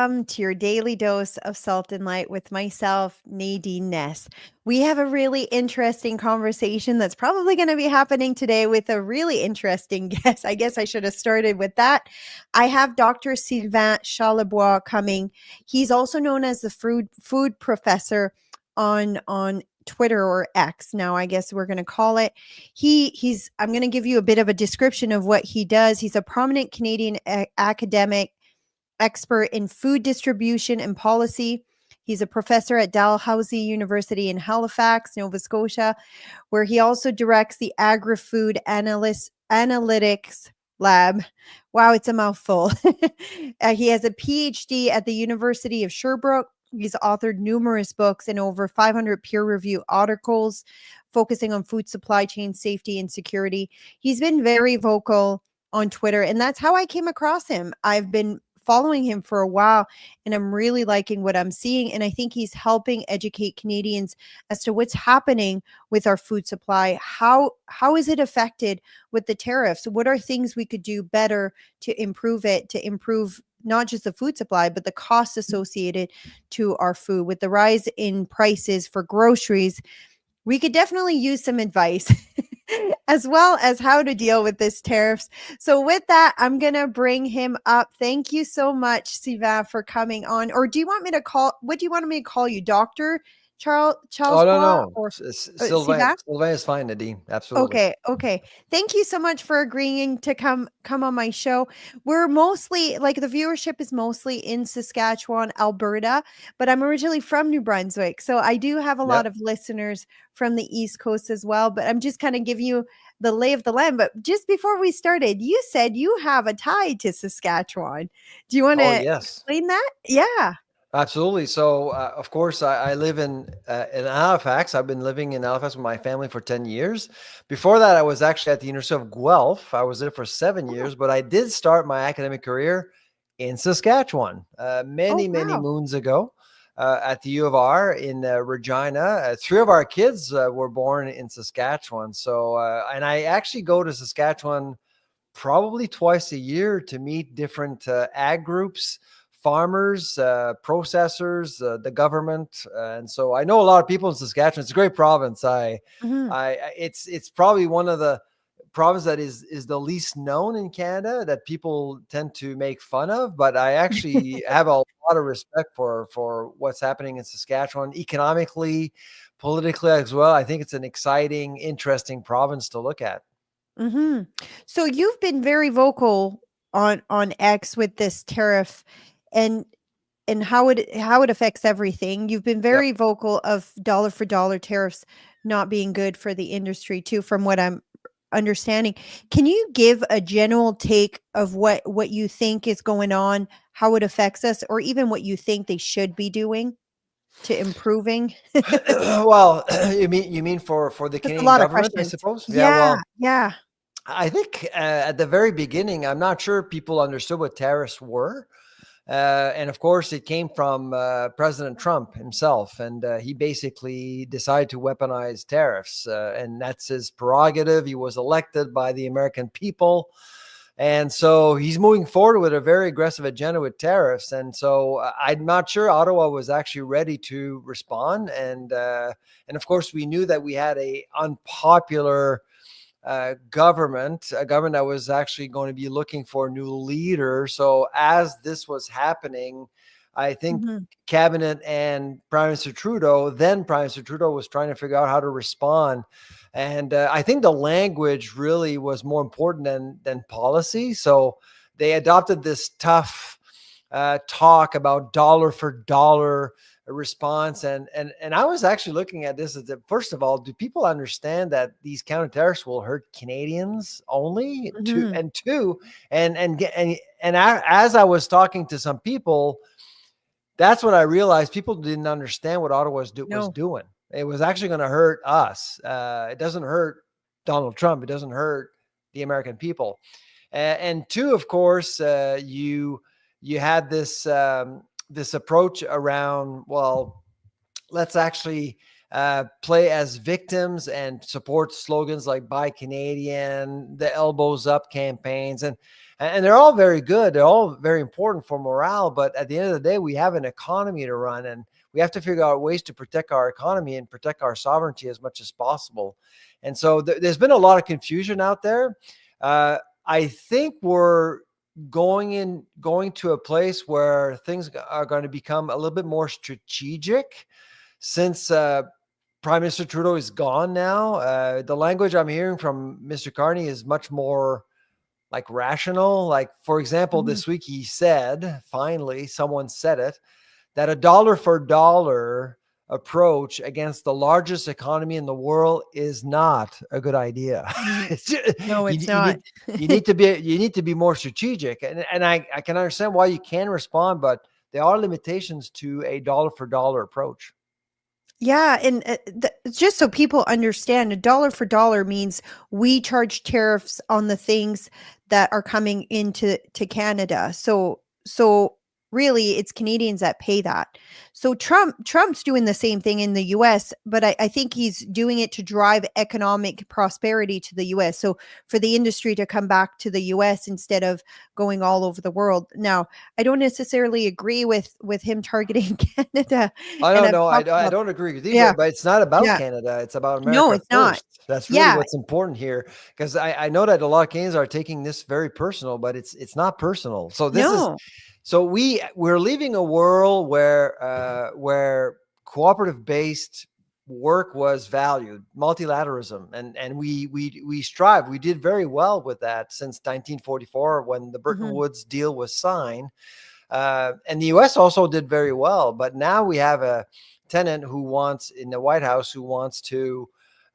welcome to your daily dose of salt and light with myself, Nadine Ness. We have a really interesting conversation that's probably going to be happening today with a really interesting guest. I guess I should have started with that. I have Dr. Sylvain Charlebois coming. He's also known as the food professor on Twitter or X. Now, I guess we're going to call it. I'm going to give you a bit of a description of what he does. He's a prominent Canadian academic expert in food distribution and policy. He's a professor at Dalhousie University in Halifax, Nova Scotia, where he also directs the Agri-Food Analytics Lab. Wow, it's a mouthful. He has a PhD at the University of Sherbrooke. He's authored numerous books and over 500 peer-reviewed articles focusing on food supply chain safety and security. He's been very vocal on Twitter, and that's how I came across him. I've been following him for a while, and I'm really liking what I'm seeing. And I think he's helping educate Canadians as to what's happening with our food supply. How is it affected with the tariffs? What are things we could do better to improve it, to improve not just the food supply, but the costs associated to our food? With the rise in prices for groceries, we could definitely use some advice as well as how to deal with this tariffs. So with that, I'm going to bring him up. Thank you so much, Sylvain, for coming on. Or do you want me to what do you want me to call you? Dr. Charles Oh, no, Bois no. or Sylvain, Sylvain? Sylvain is fine, Nadine. Absolutely. Okay. Thank you so much for agreeing to come on my show. We're mostly like the viewership is mostly in Saskatchewan, Alberta, but I'm originally from New Brunswick. So I do have a lot Yep. of listeners from the East Coast as well, but I'm just kind of giving you the lay of the land. But just before we started, you said you have a tie to Saskatchewan. Do you want Oh, to yes. explain that? Yeah. Absolutely. So, of course, I live in Halifax. I've been living in Halifax with my family for 10 years. Before that, I was actually at the University of Guelph. I was there for 7 years, but I did start my academic career in Saskatchewan Oh, many wow. moons ago at the U of R in Regina. Three of our kids were born in Saskatchewan. So, and I actually go to Saskatchewan probably twice a year to meet different ag groups, farmers, processors, the government, and so I know a lot of people in Saskatchewan. It's a great province. Mhm. It's probably one of the province that is the least known in Canada that people tend to make fun of. But I actually have a lot of respect for what's happening in Saskatchewan economically, politically as well. I think it's an exciting, interesting province to look at. Mhm. So you've been very vocal on X with this tariff and how it affects everything. You've been Yep. very vocal of dollar for dollar tariffs not being good for the industry too, from what I'm understanding. Can you give a general take of what you think is going on, how it affects us, or even what you think they should be doing to improving? Well, you mean for the That's a Canadian lot of government, I questions. suppose? Yeah, Yeah, well, yeah. I think at the very beginning, I'm not sure people understood what tariffs were. And of course, it came from President Trump himself, and he basically decided to weaponize tariffs, and that's his prerogative. He was elected by the American people, and so he's moving forward with a very aggressive agenda with tariffs. And so I'm not sure Ottawa was actually ready to respond. And of course, we knew that we had a unpopular a government that was actually going to be looking for a new leader. So as this was happening, I think Mhm. cabinet and then Prime Minister Trudeau was trying to figure out how to respond. And I think the language really was more important than policy. So they adopted this tough talk about dollar for dollar response. And I was actually looking at this as first of all, do people understand that these counter tariffs will hurt Canadians only? Mhm. As I was talking to some people, that's when I realized people didn't understand what Ottawa was No. doing. It was actually going to hurt us. It doesn't hurt Donald Trump. It doesn't hurt the American people. And two, of course, you had this approach around, well, let's actually play as victims and support slogans like "Buy Canadian," the elbows up campaigns, and they're all very good. They're all very important for morale. But at the end of the day, we have an economy to run, and we have to figure out ways to protect our economy and protect our sovereignty as much as possible. And so there's been a lot of confusion out there. I think we're going to a place where things are going to become a little bit more strategic since Prime Minister Trudeau is gone now. The language I'm hearing from Mr. Carney is much more like rational. Like, for example, Mhm. this week he said, finally, someone said it, that a dollar for dollar approach against the largest economy in the world is not a good idea. Mhm. It's ju- No, you, it's you not. need you need to be more strategic, and I can understand why you can respond, but there are limitations to a dollar for dollar approach. Yeah, and just so people understand, a dollar for dollar means we charge tariffs on the things that are coming into Canada. So really, it's Canadians that pay that. So Trump's doing the same thing in the U.S., but I think he's doing it to drive economic prosperity to the U.S. So for the industry to come back to the U.S. instead of going all over the world. Now, I don't necessarily agree with him targeting Canada, I and don't I've know. talked I about. don't agree with you, Yeah, but it's not about yeah. Canada. It's about No, America it's not. first. That's really Yeah, what's important here, because I know that a lot of Canadians are taking this very personal, but it's not personal. So this is no. so we're leaving a world where cooperative based work was valued, multilateralism, and we strive. We did very well with that since 1944 when the Bretton Mhm, Woods deal was signed. And the U.S. also did very well, but now we have a tenant who wants in the White House who wants to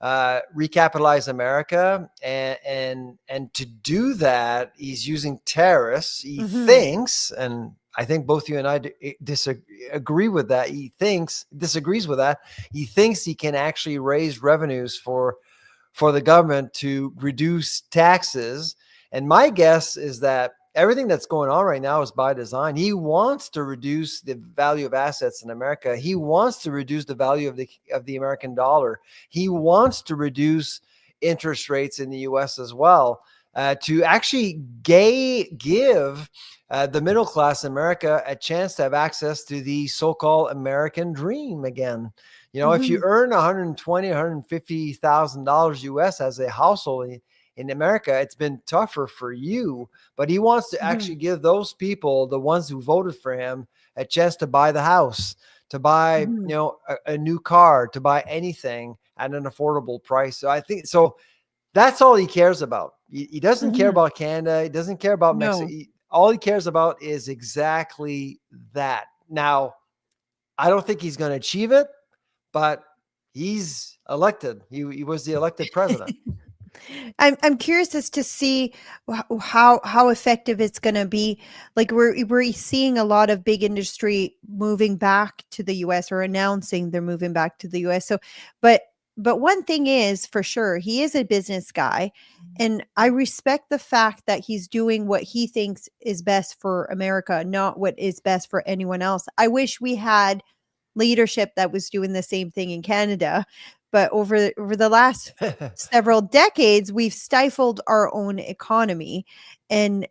recapitalize America, and to do that, he's using tariffs. He mhm, thinks, and I think both you and I disagree with that. He thinks disagrees with that. He thinks he can actually raise revenues for the government to reduce taxes. And my guess is that everything that's going on right now is by design. He wants to reduce the value of assets in America. He wants to reduce the value of the American dollar. He wants to reduce interest rates in the U.S. as well, to actually give the middle class in America a chance to have access to the so-called American dream again. If you mhm, earn 120, $150,000 US as a household in America, it's been tougher for you. But he wants to mhm, actually give those people, the ones who voted for him, a chance to buy the house, to buy, mhm, a new car, to buy anything at an affordable price. So I think so. That's all he cares about. He doesn't care mhm. about Canada. He doesn't care about Mexico. No. All he cares about is exactly that. Now, I don't think he's going to achieve it, but he's elected. He was the elected president. I'm curious as to see how effective it's going to be. Like we're seeing a lot of big industry moving back to the U.S. or announcing they're moving back to the U.S. So, but but one thing is for sure, he is a business guy, and I respect the fact that he's doing what he thinks is best for America, not what is best for anyone else. I wish we had leadership that was doing the same thing in Canada. But over the last several decades, we've stifled our own economy, and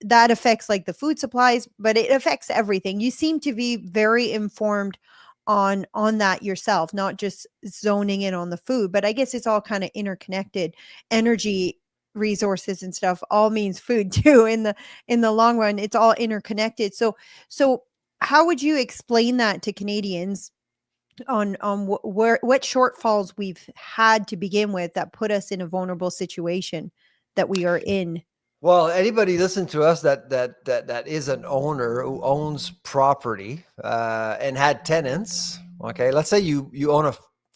that affects like the food supplies, but it affects everything. You seem to be very informed on that yourself, not just zoning in on the food, but I guess it's all kind of interconnected. Energy resources and stuff all means food too in the long run. It's all interconnected. So how would you explain that to Canadians on where what shortfalls we've had to begin with that put us in a vulnerable situation that we are in? Well, anybody listen to us that is an owner who owns property and had tenants. Okay, let's say you own a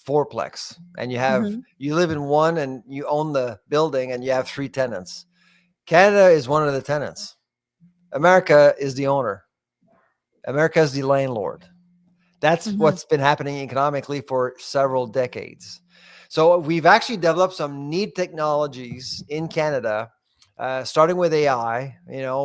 fourplex and Mhm, you live in one and you own the building and you have three tenants. Canada is one of the tenants. America is the owner. America is the landlord. That's mhm, what's been happening economically for several decades. So we've actually developed some neat technologies in Canada, starting with AI.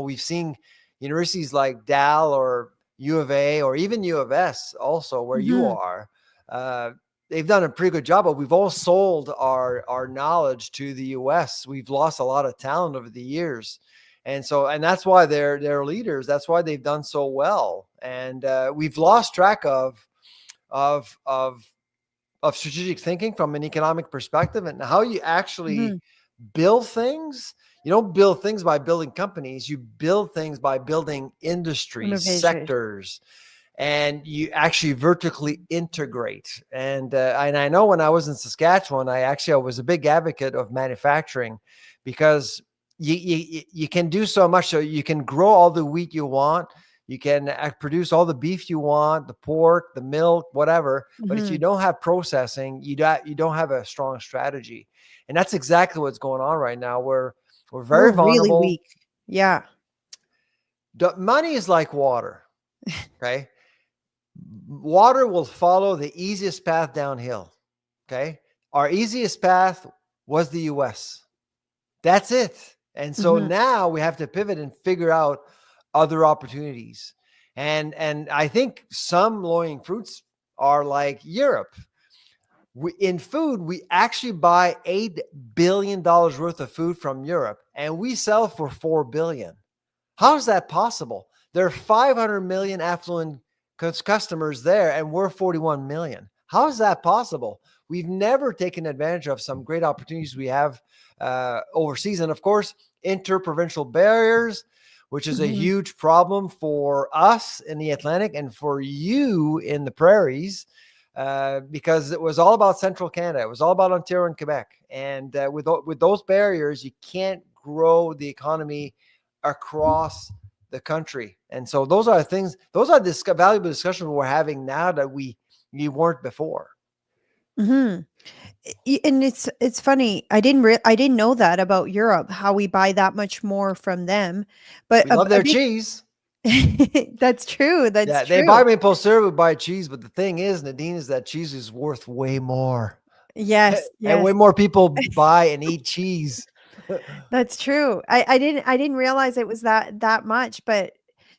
We've seen universities like Dal or U of A or even U of S, also where you mhm, are. Uh, they've done a pretty good job, but we've all sold our knowledge to the U.S. We've lost a lot of talent over the years, And that's why they're leaders. That's why they've done so well. And we've lost track of of of strategic thinking from an economic perspective and how you actually Mhm. build things. You don't build things by building companies. You build things by building industries, Innovation. sectors, and you actually vertically integrate. And I know when I was in Saskatchewan, I was a big advocate of manufacturing because you can do so much. So you can grow all the wheat you want. You can produce all the beef you want, the pork, the milk, whatever. But if you Mhm. don't have processing, you don't have a strong strategy. And that's exactly what's going on right now. We're We're very really vulnerable. weak. Yeah. Money is like water. Okay. Water will follow the easiest path downhill. Okay. Our easiest path was the US. That's it. And so Mhm. now we have to pivot and figure out other opportunities. And I think some low-hanging fruits are like Europe. In food, we actually buy $8 billion worth of food from Europe and we sell for 4 billion. How is that possible? There are 500 million affluent customers there, and we're 41 million. How is that possible? We've never taken advantage of some great opportunities we have overseas. And of course, interprovincial barriers, which is a Mhm. huge problem for us in the Atlantic and for you in the prairies. Because it was all about central Canada, it was all about Ontario and Quebec, and with those barriers, you can't grow the economy across the country. And so those are things, those are this valuable discussions we're having now that we weren't before. Mhm. And it's funny. I didn't know that about Europe, how we buy that much more from them. But We love a their big cheese. That's true. That's Yeah, they true. buy maple syrup, we buy cheese, but the thing is, Nadine, is that cheese is worth way more. Yes, And way yes. more people buy and eat cheese. That's true. I didn't realize it was that much, but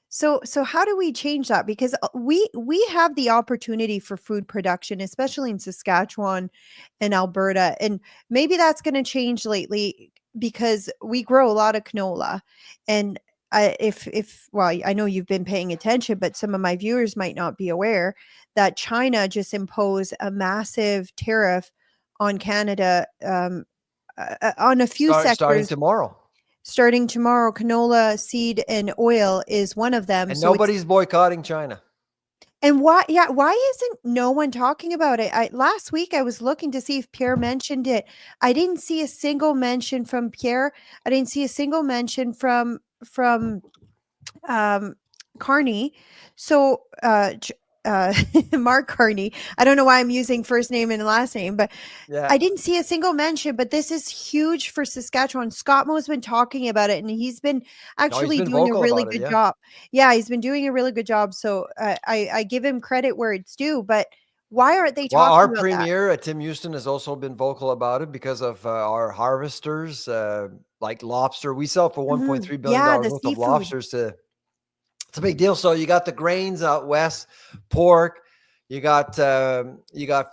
so how do we change that? Because we have the opportunity for food production, especially in Saskatchewan and Alberta, and maybe that's going to change lately because we grow a lot of canola, and if well, I know you've been paying attention, but some of my viewers might not be aware that China just imposed a massive tariff on Canada on a few Starting sectors tomorrow. starting tomorrow. Canola seed and oil is one of them. And So it's nobody's boycotting China. and why yeah, why isn't no one talking about it? I last week I was looking to see if Pierre mentioned it. I didn't see a single mention from Pierre. I didn't see a single mention from um Carney. So Mark Carney. I don't know why I'm using first name and last name, but Yeah. I didn't see a single mention, but this is huge for Saskatchewan. Scott Moe's been talking about it, and he's been No, he's actually been doing a vocal really about it. good Yeah. job. Yeah, he's been doing a really good job. So I give him credit where it's due. But why aren't they Well, our talking about that? premier, Tim Houston, has also been vocal about it because of our harvesters, like lobster. We sell for Mhm. Yeah, $1.3 billion the worth of seafood. lobsters to it's a big deal. So you got the grains out west, pork. You got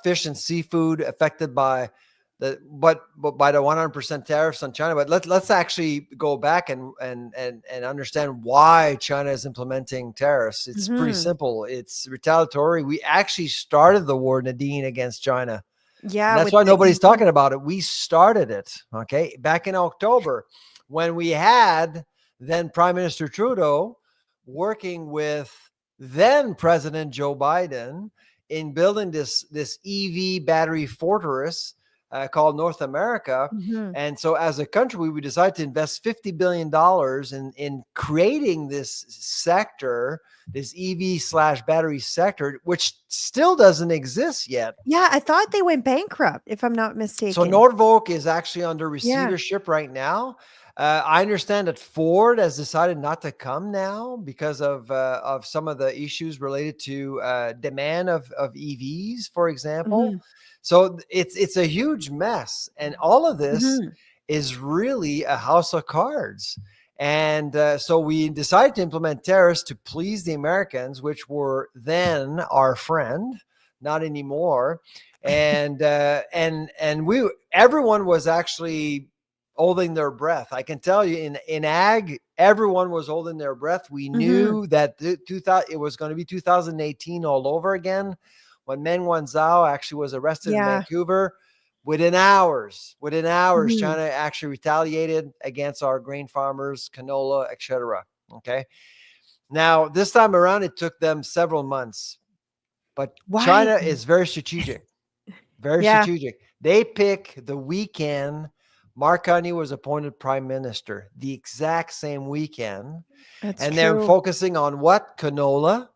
fish and seafood affected by but by the 100% tariffs on China. But let's actually go back and understand why China is implementing tariffs. It's pretty Mhm. simple. It's retaliatory. We actually started the war, Nadine, against China. And Yeah, that's with why the nobody's EV. talking about it. We started it, okay, back in October when we had then Prime Minister Trudeau working with then President Joe Biden in building this EV battery fortress called North America. Mhm. And so, as a country, we decided to invest $50 billion in creating this sector, this EV/battery sector, which still doesn't exist yet. Yeah, I thought they went bankrupt, if I'm not So mistaken. Norfolk is actually under Yeah. receivership right now. I understand that Ford has decided not to come now because of some of the issues related to demand of EVs, for example. Mhm. So it's a huge mess, and all of this Mhm. is really a house of cards. And so we decided to implement tariffs to please the Americans, which were then our friend, not anymore. And we everyone was actually holding their breath. I can tell you in ag, everyone was holding their breath. We Mhm. knew that it was going to be 2018 all over again when Meng Wanzhou actually was arrested in Yeah. Vancouver. Within hours, Mhm. China actually retaliated against our grain farmers, canola, etc. Okay. Now, this time around, it took them several months, but Why? China is very strategic. Very Yeah. strategic. They pick the weekend Mark Carney was appointed prime minister, the exact same weekend. That's And they're true. focusing on what? Canola,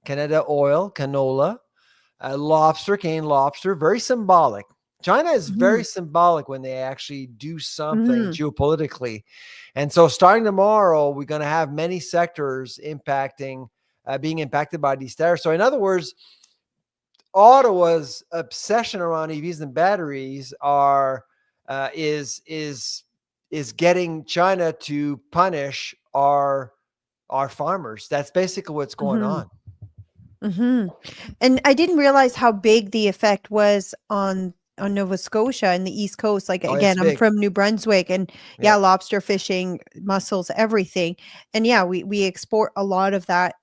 Canada oil, canola, lobster, cane lobster, very symbolic. China is very Mhm. symbolic when they actually do something Mhm. geopolitically. And so starting tomorrow, we're going to have many sectors being impacted by these tariffs. So in other words, Ottawa's obsession around EVs and batteries are uh, is is is getting China to punish our farmers. That's basically what's going Mhm. on. Mhm. And I didn't realize how big the effect was on Nova Scotia and the East Coast. Like, Oh, it's again, I'm big. from New Brunswick, and yeah, Yep. lobster fishing, mussels, everything. And yeah, we export a lot of that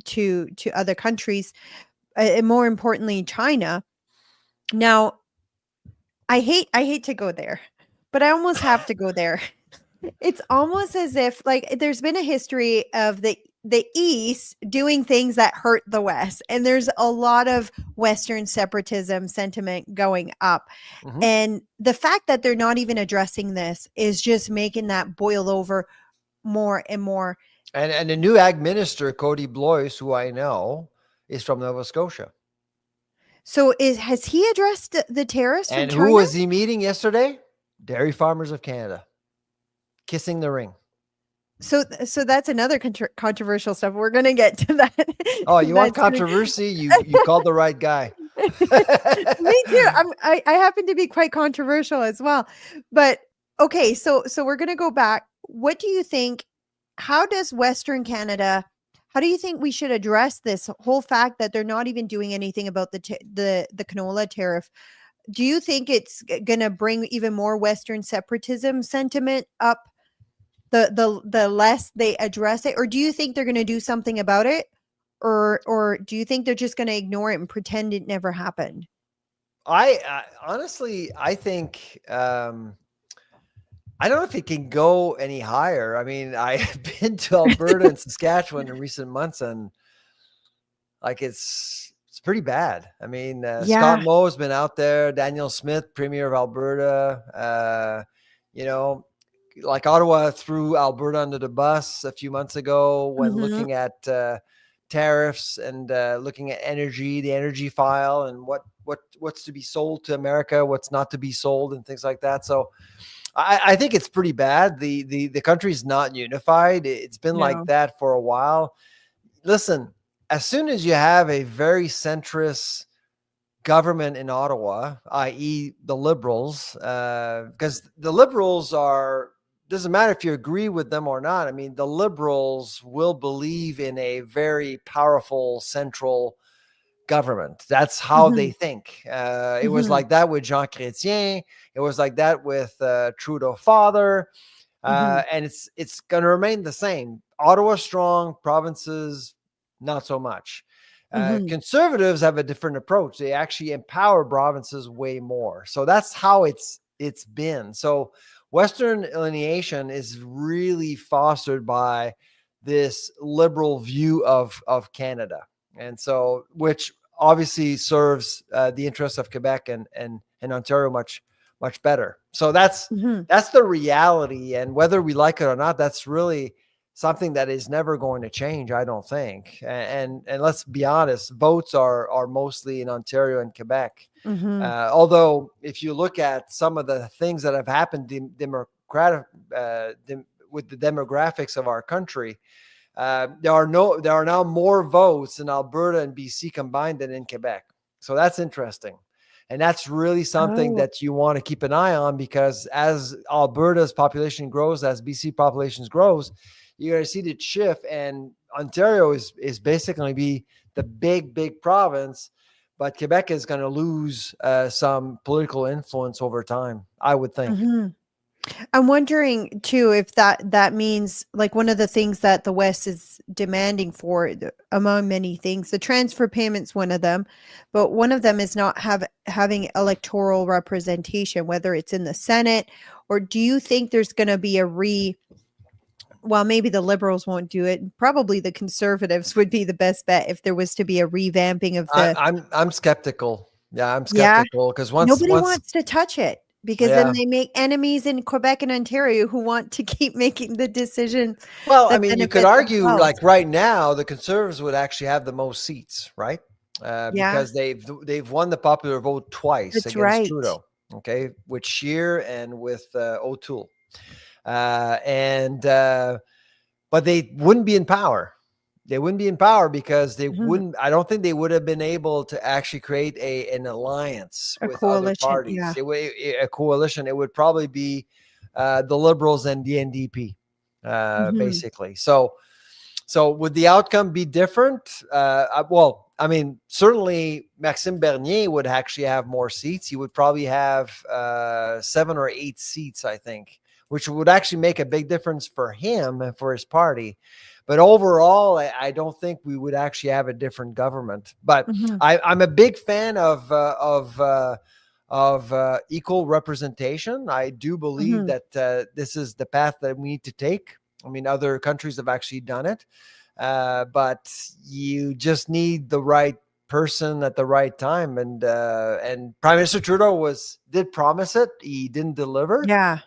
to other countries, and more importantly, China. Now, I hate to go there, but I almost have to go there. It's almost as if, like, there's been a history of the East doing things that hurt the West, and there's a lot of Western separatism sentiment going up. Mhm. And the fact that they're not even addressing this is just making that boil over more and more. And the new ag minister, Cody Blois, who I know, is from Nova Scotia. So is has he addressed the tariffs from And who China? was he meeting yesterday? Dairy Farmers of Canada, kissing the ring. So that's another controversial stuff. We're gonna get to that. Oh, you want That's gonna controversy? You called the right guy. Me too. I happen to be quite controversial as well. But okay, so we're gonna go back. What do you think? How does Western Canada? How do you think we should address this whole fact that they're not even doing anything about the canola tariff? Do you think it's gonna bring even more Western separatism sentiment up? The less they address it, or do you think they're gonna do something about it, or do you think they're just gonna ignore it and pretend it never happened? I honestly, I think I don't know if it can go any higher. I mean, I've been to Alberta and Saskatchewan in recent months, and like it's pretty bad. I mean, Scott Yeah. Moe has been out there. Daniel Smith, Premier of Alberta. You know, like Ottawa threw Alberta under the bus a few months ago when Mhm. looking at tariffs and looking at energy, the energy file, and what's to be sold to America, what's not to be sold, and things like that. So I think it's pretty bad. The country's not unified. It's been like No. that for a while. Listen, as soon as you have a very centrist government in Ottawa, i.e., the Liberals, because the Liberals are, doesn't matter if you agree with them or not. I mean, the Liberals will believe in a very powerful central government. That's how they Mhm. think. It was Mhm. like that with Jean Chrétien. It was like that with Trudeau father. Mhm. And it's going to remain the same. Ottawa strong, provinces not so much. Mhm. Conservatives have a different approach. They actually empower provinces way more. So that's how it's been. So Western alienation is really fostered by this liberal view of Canada, and so which obviously serves the interests of Quebec and Ontario much better. So Mhm. that's the reality, and whether we like it or not, that's really something that is never going to change, I don't think. And let's be honest, votes are mostly in Ontario and Quebec. Mhm. Although, if you look at some of the things that have happened with the demographics of our country, there are now more votes in Alberta and BC combined than in Quebec. So that's interesting. And that's really something Oh. that you want to keep an eye on, because as Alberta's population grows, as BC populations grows, you're going to see the shift. And Ontario is basically going to be the big province, but Quebec is going to lose some political influence over time, I would think. Mhm. I'm wondering too if that means like one of the things that the West is demanding for among many things, the transfer payments one of them, but one of them is not having electoral representation, whether it's in the Senate or do you think there's going to be a well, maybe the liberals won't do it. Probably the conservatives would be the best bet if there was to be a revamping of I, the I'm skeptical. Yeah, I'm yeah. skeptical because Nobody once wants to touch it because then yeah. they make enemies in Quebec and Ontario who want to keep making the decision Well, I that mean, you could benefit argue themselves. like right now the conservatives would actually have the most seats, right? Yeah, Because they've won the popular vote twice that's against right. Trudeau. Okay, with Scheer and with O'Toole, and but they wouldn't be in power. They wouldn't be in power because they Mhm. wouldn't. I don't think they would have been able to actually create an alliance A with other coalition, parties. yeah. It would a coalition. It would probably be the Liberals and the NDP, Mhm. basically. So would the outcome be different? Well, I mean, certainly Maxime Bernier would actually have more seats. He would probably have 7 or 8 seats, I think, which would actually make a big difference for him and for his party. But overall, I don't think we would actually have a different government. But Mhm. I'm a big fan of equal representation. I do believe Mhm. that this is the path that we need to take. I mean, other countries have actually done it, but you just need the right person at the right time. And Prime Minister Trudeau did promise it. He didn't deliver. Yeah.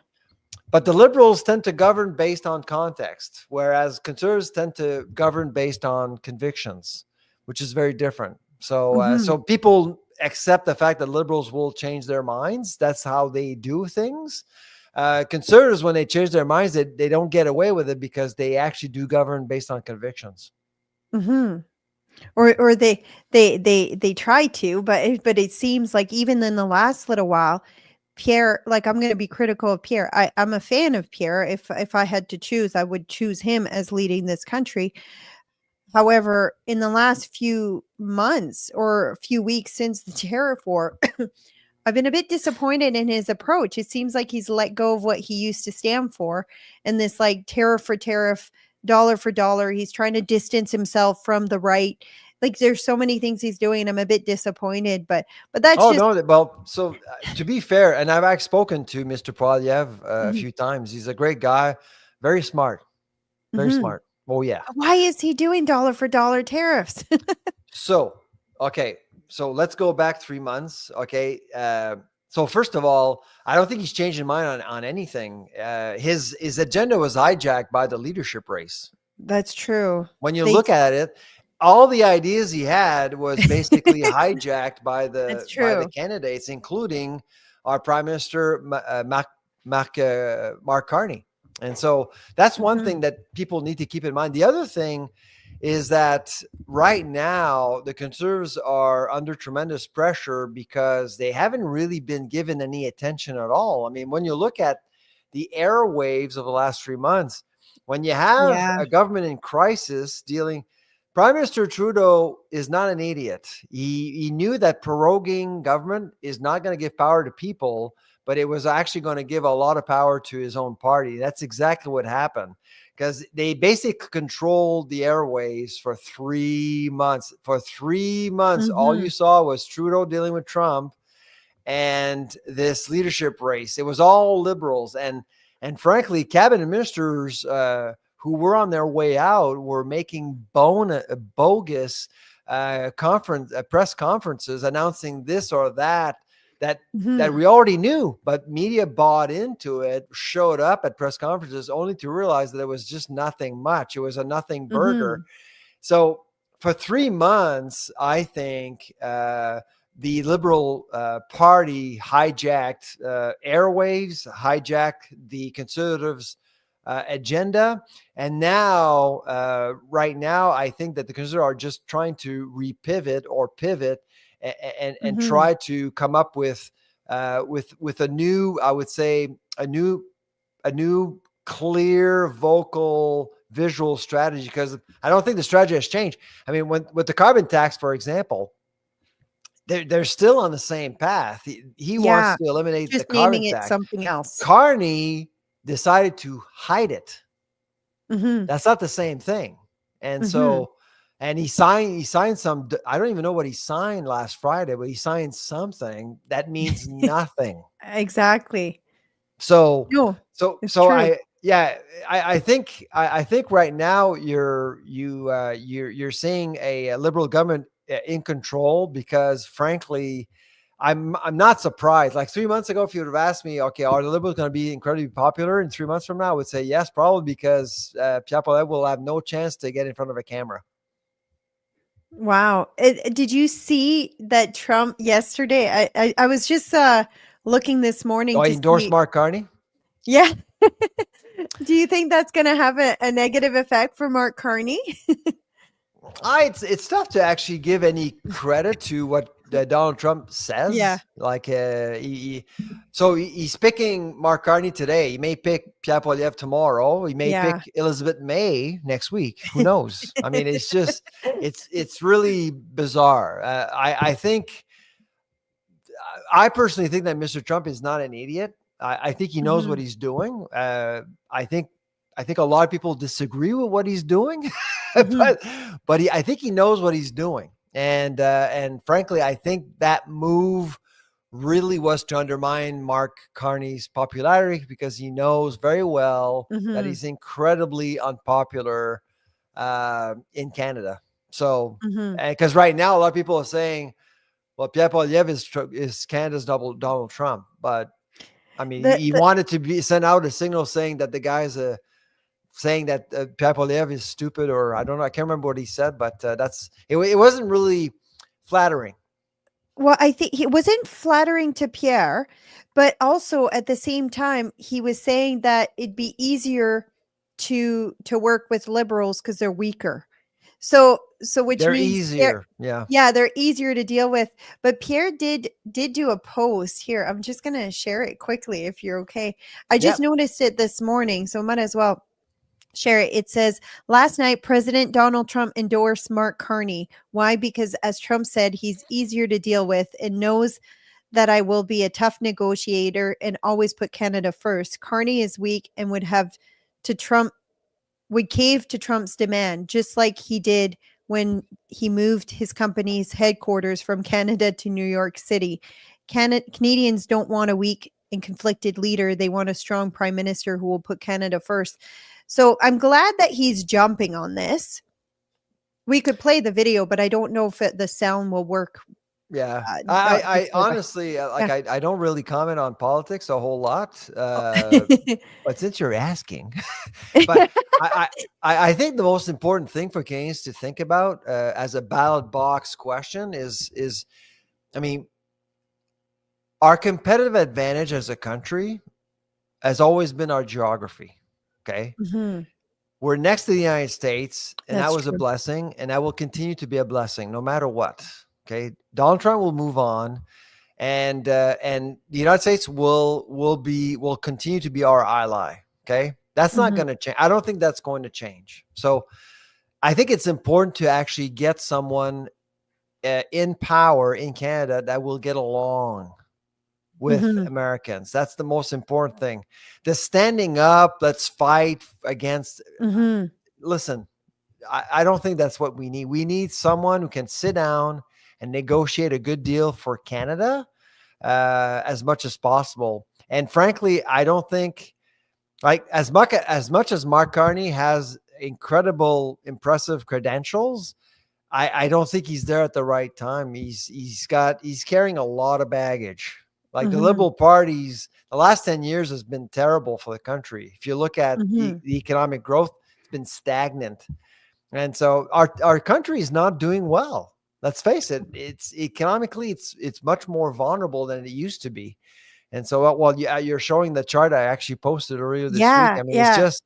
But the liberals tend to govern based on context, whereas conservatives tend to govern based on convictions, which is very different. So Mhm. people accept the fact that liberals will change their minds. That's how they do things. Conservatives, when they change their minds, they don't get away with it because they actually do govern based on convictions. Mhm. Or they try to, but it seems like even in the last little while, Pierre, like I'm going to be critical of Pierre. I'm a fan of Pierre. If I had to choose, I would choose him as leading this country. However, in the last few months or a few weeks since the tariff war, I've been a bit disappointed in his approach. It seems like he's let go of what he used to stand for and this like tariff for tariff, dollar for dollar. He's trying to distance himself from the right. Like there's so many things he's doing and I'm a bit disappointed, but that's Oh just no! Well, so to be fair, and I've actually spoken to Mr. Poiliev a mhm, few times. He's a great guy, very smart, very mhm. smart. Oh yeah. Why is he doing dollar for dollar tariffs? So, okay. So let's go back 3 months. Okay. So first of all, I don't think he's changed his mind on anything. His agenda was hijacked by the leadership race. That's true. When you They look at it, all the ideas he had was basically hijacked That's by the true. candidates, including our Prime Minister Mark Carney. And so that's one Mhm, thing that people need to keep in mind. The other thing is that right now the conservatives are under tremendous pressure because they haven't really been given any attention at all. I mean, when you look at the airwaves of the last 3 months, when you have yeah, a government in crisis dealing, Prime Minister Trudeau is not an idiot. He knew that proroguing government is not going to give power to people, but it was actually going to give a lot of power to his own party. That's exactly what happened because they basically controlled the airways for 3 months. For 3 months, all you mhm, saw was Trudeau dealing with Trump and this leadership race. It was all liberals, and frankly, cabinet ministers who were on their way out were making bogus press conferences announcing this or that mhm, we already knew, but media bought into it, showed up at press conferences only to realize that it was just nothing much. It was a nothing burger. mhm, So for 3 months, I think the Liberal Party hijacked airwaves, hijacked the Conservatives' agenda, and now, right now, I think that the Conservatives are just trying to repivot or pivot and mhm, try to come up with a new, I would say, a new clear vocal visual strategy, because I don't think the strategy has changed. I mean, when with the carbon tax, for example, they're still on the same path. He wants Yeah, to eliminate the just carbon naming it tax. something else. Carney decided to hide it. Mhm, That's not the same thing. And mhm. so, and he signed some, I don't even know what he signed last Friday, but he signed something that means nothing. Exactly. So, No, so, it's so true. I, yeah, I think right now you're seeing a liberal government in control because frankly, I'm not surprised. Like 3 months ago, if you would have asked me, okay, are the liberals going to be incredibly popular in 3 months from now? I would say yes, probably because Pierre Poilievre will have no chance to get in front of a camera. Wow. Did you see that Trump yesterday? I was just looking this Oh, morning I to endorse see. Mark Carney. Yeah. Do you think that's going to have a negative effect for Mark Carney? It's tough to actually give any credit to what Donald Trump Yeah. says. Like so he's picking Mark Carney today. He may pick Pierre Poilievre tomorrow. He may Yeah. pick Elizabeth May next week. Who knows? I mean, it's just it's really bizarre. I think I personally think that Mr. Trump is not an idiot. I think he knows what Mhm. he's doing. I think I think a lot of people disagree with what he's doing, Mhm. but I think he knows what he's doing. And frankly, I think that move really was to undermine Mark Carney's popularity because he knows very well that Mhm. he's incredibly unpopular in Canada. So, Mhm. because right now a lot of people are saying, well, Pierre Poilievre is Canada's Donald Trump, but I mean, he The wanted to be send out a signal saying that the guy's saying that Pierre Poilievre is stupid, or I don't know, I can't remember what he said, but it wasn't really flattering. Well, I think he wasn't flattering to Pierre, but also at the same time, he was saying that it'd be easier to work with liberals because 'cause they're weaker. So which They're means Pierre. easier, yeah, Yeah, they're easier to deal with, but Pierre did do a post here. I'm just gonna share it quickly if you're okay. I just yep, noticed it this morning, so might as well share it. It says, last night, President Donald Trump endorsed Mark Carney. Why? Because, as Trump said, he's easier to deal with and knows that I will be a tough negotiator and always put Canada first. Carney is weak and to Trump would cave to Trump's demand, just like he did when he moved his company's headquarters from Canada to New York City. Canadians don't want a weak and conflicted leader. They want a strong prime minister who will put Canada first. So I'm glad that he's jumping on this. We could play the video, but I don't know if the sound will work. yeah. I Before the honestly yeah. I don't really comment on politics a whole lot, Oh. but since you're asking, but I think the most important thing for Canadians to think about as a ballot box question is I mean, our competitive advantage as a country has always been our geography. Okay. Mhm. We're next to the United States, and that That's was a true. blessing, and that will continue to be a blessing no matter what. Okay. Donald Trump will move on, and the United States will continue to be our ally. Okay. That's not Mhm. going to change. I don't think that's going to change. So I think it's important to actually get someone in power in Canada that will get along with Mhm. Americans. That's the most important thing. The standing up, let's fight against. Mhm. Listen, I don't think that's what we need. We need someone who can sit down and negotiate a good deal for Canada as much as possible. And frankly, I don't think like as much as Mark Carney has incredible, impressive credentials. I don't think he's there at the right time. He's carrying a lot of baggage. Like the Mhm. Liberal parties, the last 10 years has been terrible for the country. If you look at Mhm. the economic growth, it's been stagnant. And so our country is not doing well. Let's face it. It's economically it's much more vulnerable than it used to be. And so while you're showing the chart I actually posted earlier this week, Yeah, I mean it's yeah. just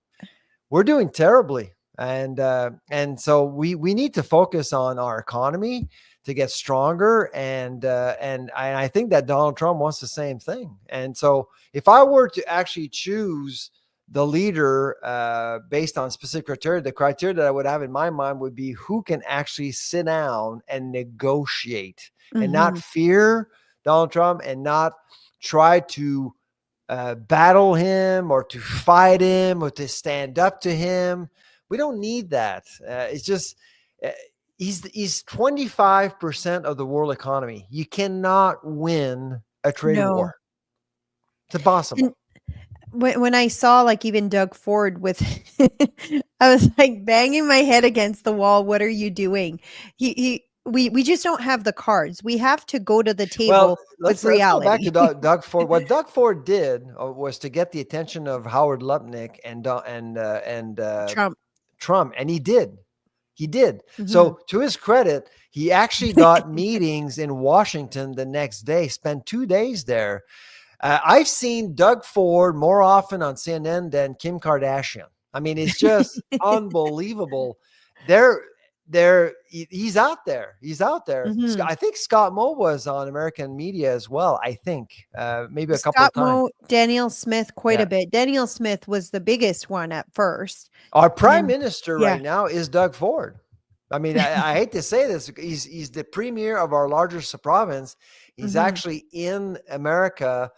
we're doing terribly, and so we need to focus on our economy to get stronger, and I think that Donald Trump wants the same thing. And so if I were to actually choose the leader based on specific criteria. The criteria that I would have in my mind would be who can actually sit down and negotiate and not Mhm. fear Donald Trump and not try to battle him or to fight him or to stand up to him. We don't need that. It's just uh, he's 25% of the world economy. You cannot win a trade No. war. It's impossible. And when I saw, like, even Doug Ford with I was, like, banging my head against the wall, "What are you doing?" He we just don't have the cards. We have to go to the Well, table with let's go back to reality. Doug Ford. What Doug Ford did was to get the attention of Howard Lutnick and Trump. Trump, and he did. He did. Mhm. So to his credit, he actually got meetings in Washington the next day. Spent 2 days there. I've seen Doug Ford more often on CNN than Kim Kardashian. I mean, it's just unbelievable. They're he's out there. He's out there. Mhm. I think Scott Moe was on American media as well. I think maybe a couple Scott of times. Moe, Danielle Smith quite a Yeah. bit. Danielle Smith was the biggest one at first, Our and prime then minister yeah. right now is Doug Ford. I mean, I hate to say this. He's the premier of our largest province. He's Mhm. actually in America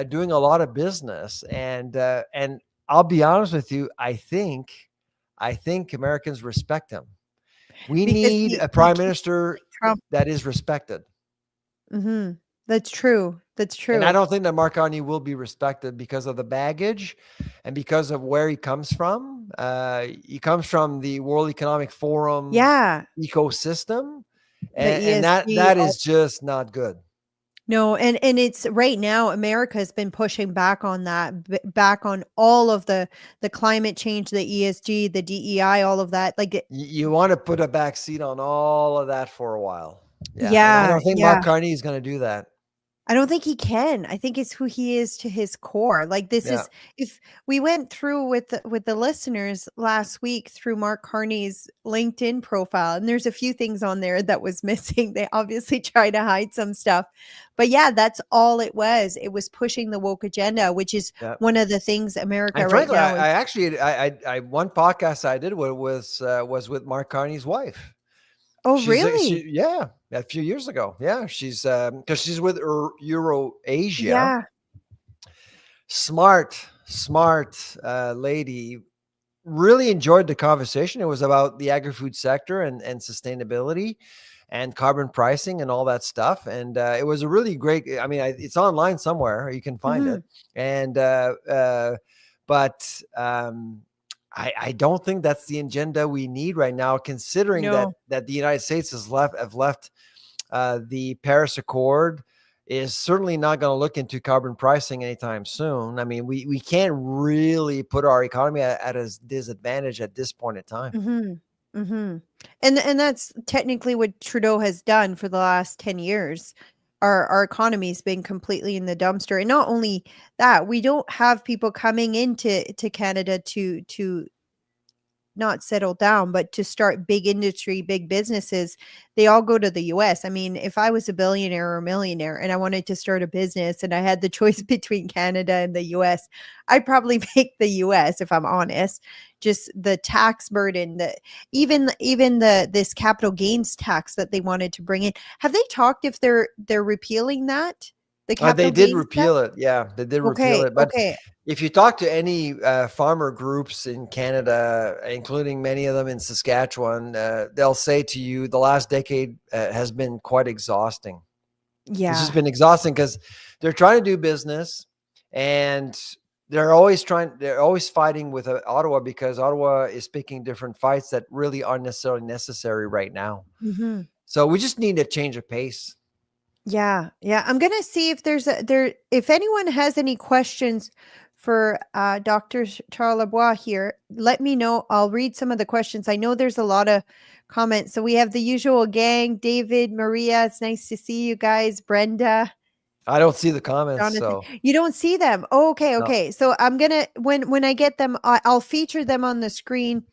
doing a lot of business, and I'll be honest with you. I think Americans respect him. We Because need he a he prime keeps minister Trump. that is respected. Mhm. That's true. That's And I true. don't think that Mark Carney will be respected because of the baggage and because of where he comes from. He comes from the World Economic Forum Yeah. ecosystem, The and that ESG, that all is just not good. no, and it's right now America has been pushing back on that, back on all of the climate change, the ESG, the DEI, all of that. Like You want to put a back seat on all of that for a while. Yeah, and I yeah, don't think Mark yeah. Carney is going to do that. I don't think he can. I think it's who he is to his core. Like this Yeah. is if we went through with the listeners last week through Mark Carney's LinkedIn profile, and there's a few things on there that was missing. They obviously try to hide some stuff. But yeah, that's all it was. It was pushing the woke agenda, which is Yeah. one of the things America And right frankly, now is. I actually, I one podcast I did was with Mark Carney's wife. Oh, really? Yeah, a few years ago. Yeah, she's because she's with Euro Asia. Yeah. Smart lady. Really enjoyed the conversation. It was about the agri-food sector and sustainability and carbon pricing and all that stuff. And it was a really great. I mean, it's online somewhere. You can find it. Mhm. And but I don't think that's the agenda we need right now, considering that No. the United States have left the Paris Accord is certainly not going to look into carbon pricing anytime soon. I mean, we can't really put our economy at a disadvantage at this point in time. Mhm. Mhm. And that's technically what Trudeau has done for the last 10 years. Our economy's been completely in the dumpster. And not only that, we don't have people coming into to Canada to not settle down, but to start big industry, big businesses. They all go to the US. I mean, if I was a billionaire or a millionaire and I wanted to start a business and I had the choice between Canada and the US, I'd probably pick the US if I'm honest. Just the tax burden, the even the this capital gains tax that they wanted to bring in. Have they talked if they're repealing that? The They capital did gains tax? repeal it. Yeah, they did repeal Okay, it. But okay. if you talk to any farmer groups in Canada, including many of them in Saskatchewan, they'll say to you the last decade has been quite exhausting. It's just Yeah. been exhausting because they're trying to do business and they're always fighting with Ottawa because Ottawa is picking different fights that really aren't necessarily necessary right now. Mhm. So we just need a change of pace. Yeah, yeah. I'm gonna see if there's a there if anyone has any questions for Dr. Charlebois here, let me know. I'll read some of the questions. I know there's a lot of comments. So we have the usual gang, David, Maria. It's nice to see you guys. Brenda, I don't see the comments, Jonathan. so You don't see them. Oh, okay, no. okay. So I'm gonna when I get them, I'll feature them on the screen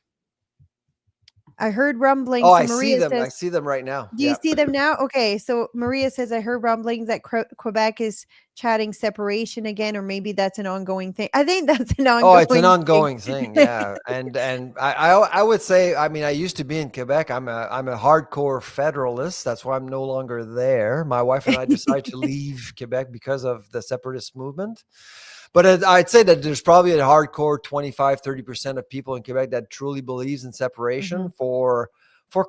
I heard Oh, rumblings. So I see Maria them. I says, see them right now. do you Yeah. see them now? Okay. So Maria says, I heard rumblings that Quebec is chatting separation again, or maybe that's an ongoing thing. I think that's an Oh, it's an ongoing thing. ongoing thing, yeah, and I would say, I mean, I used to be in Quebec. I'm a hardcore federalist. That's why I'm no longer there. My wife and I decided to leave Quebec because of the separatist movement. But I'd say that there's probably a hardcore 25-30% of people in Quebec that truly believes in separation Hmm. for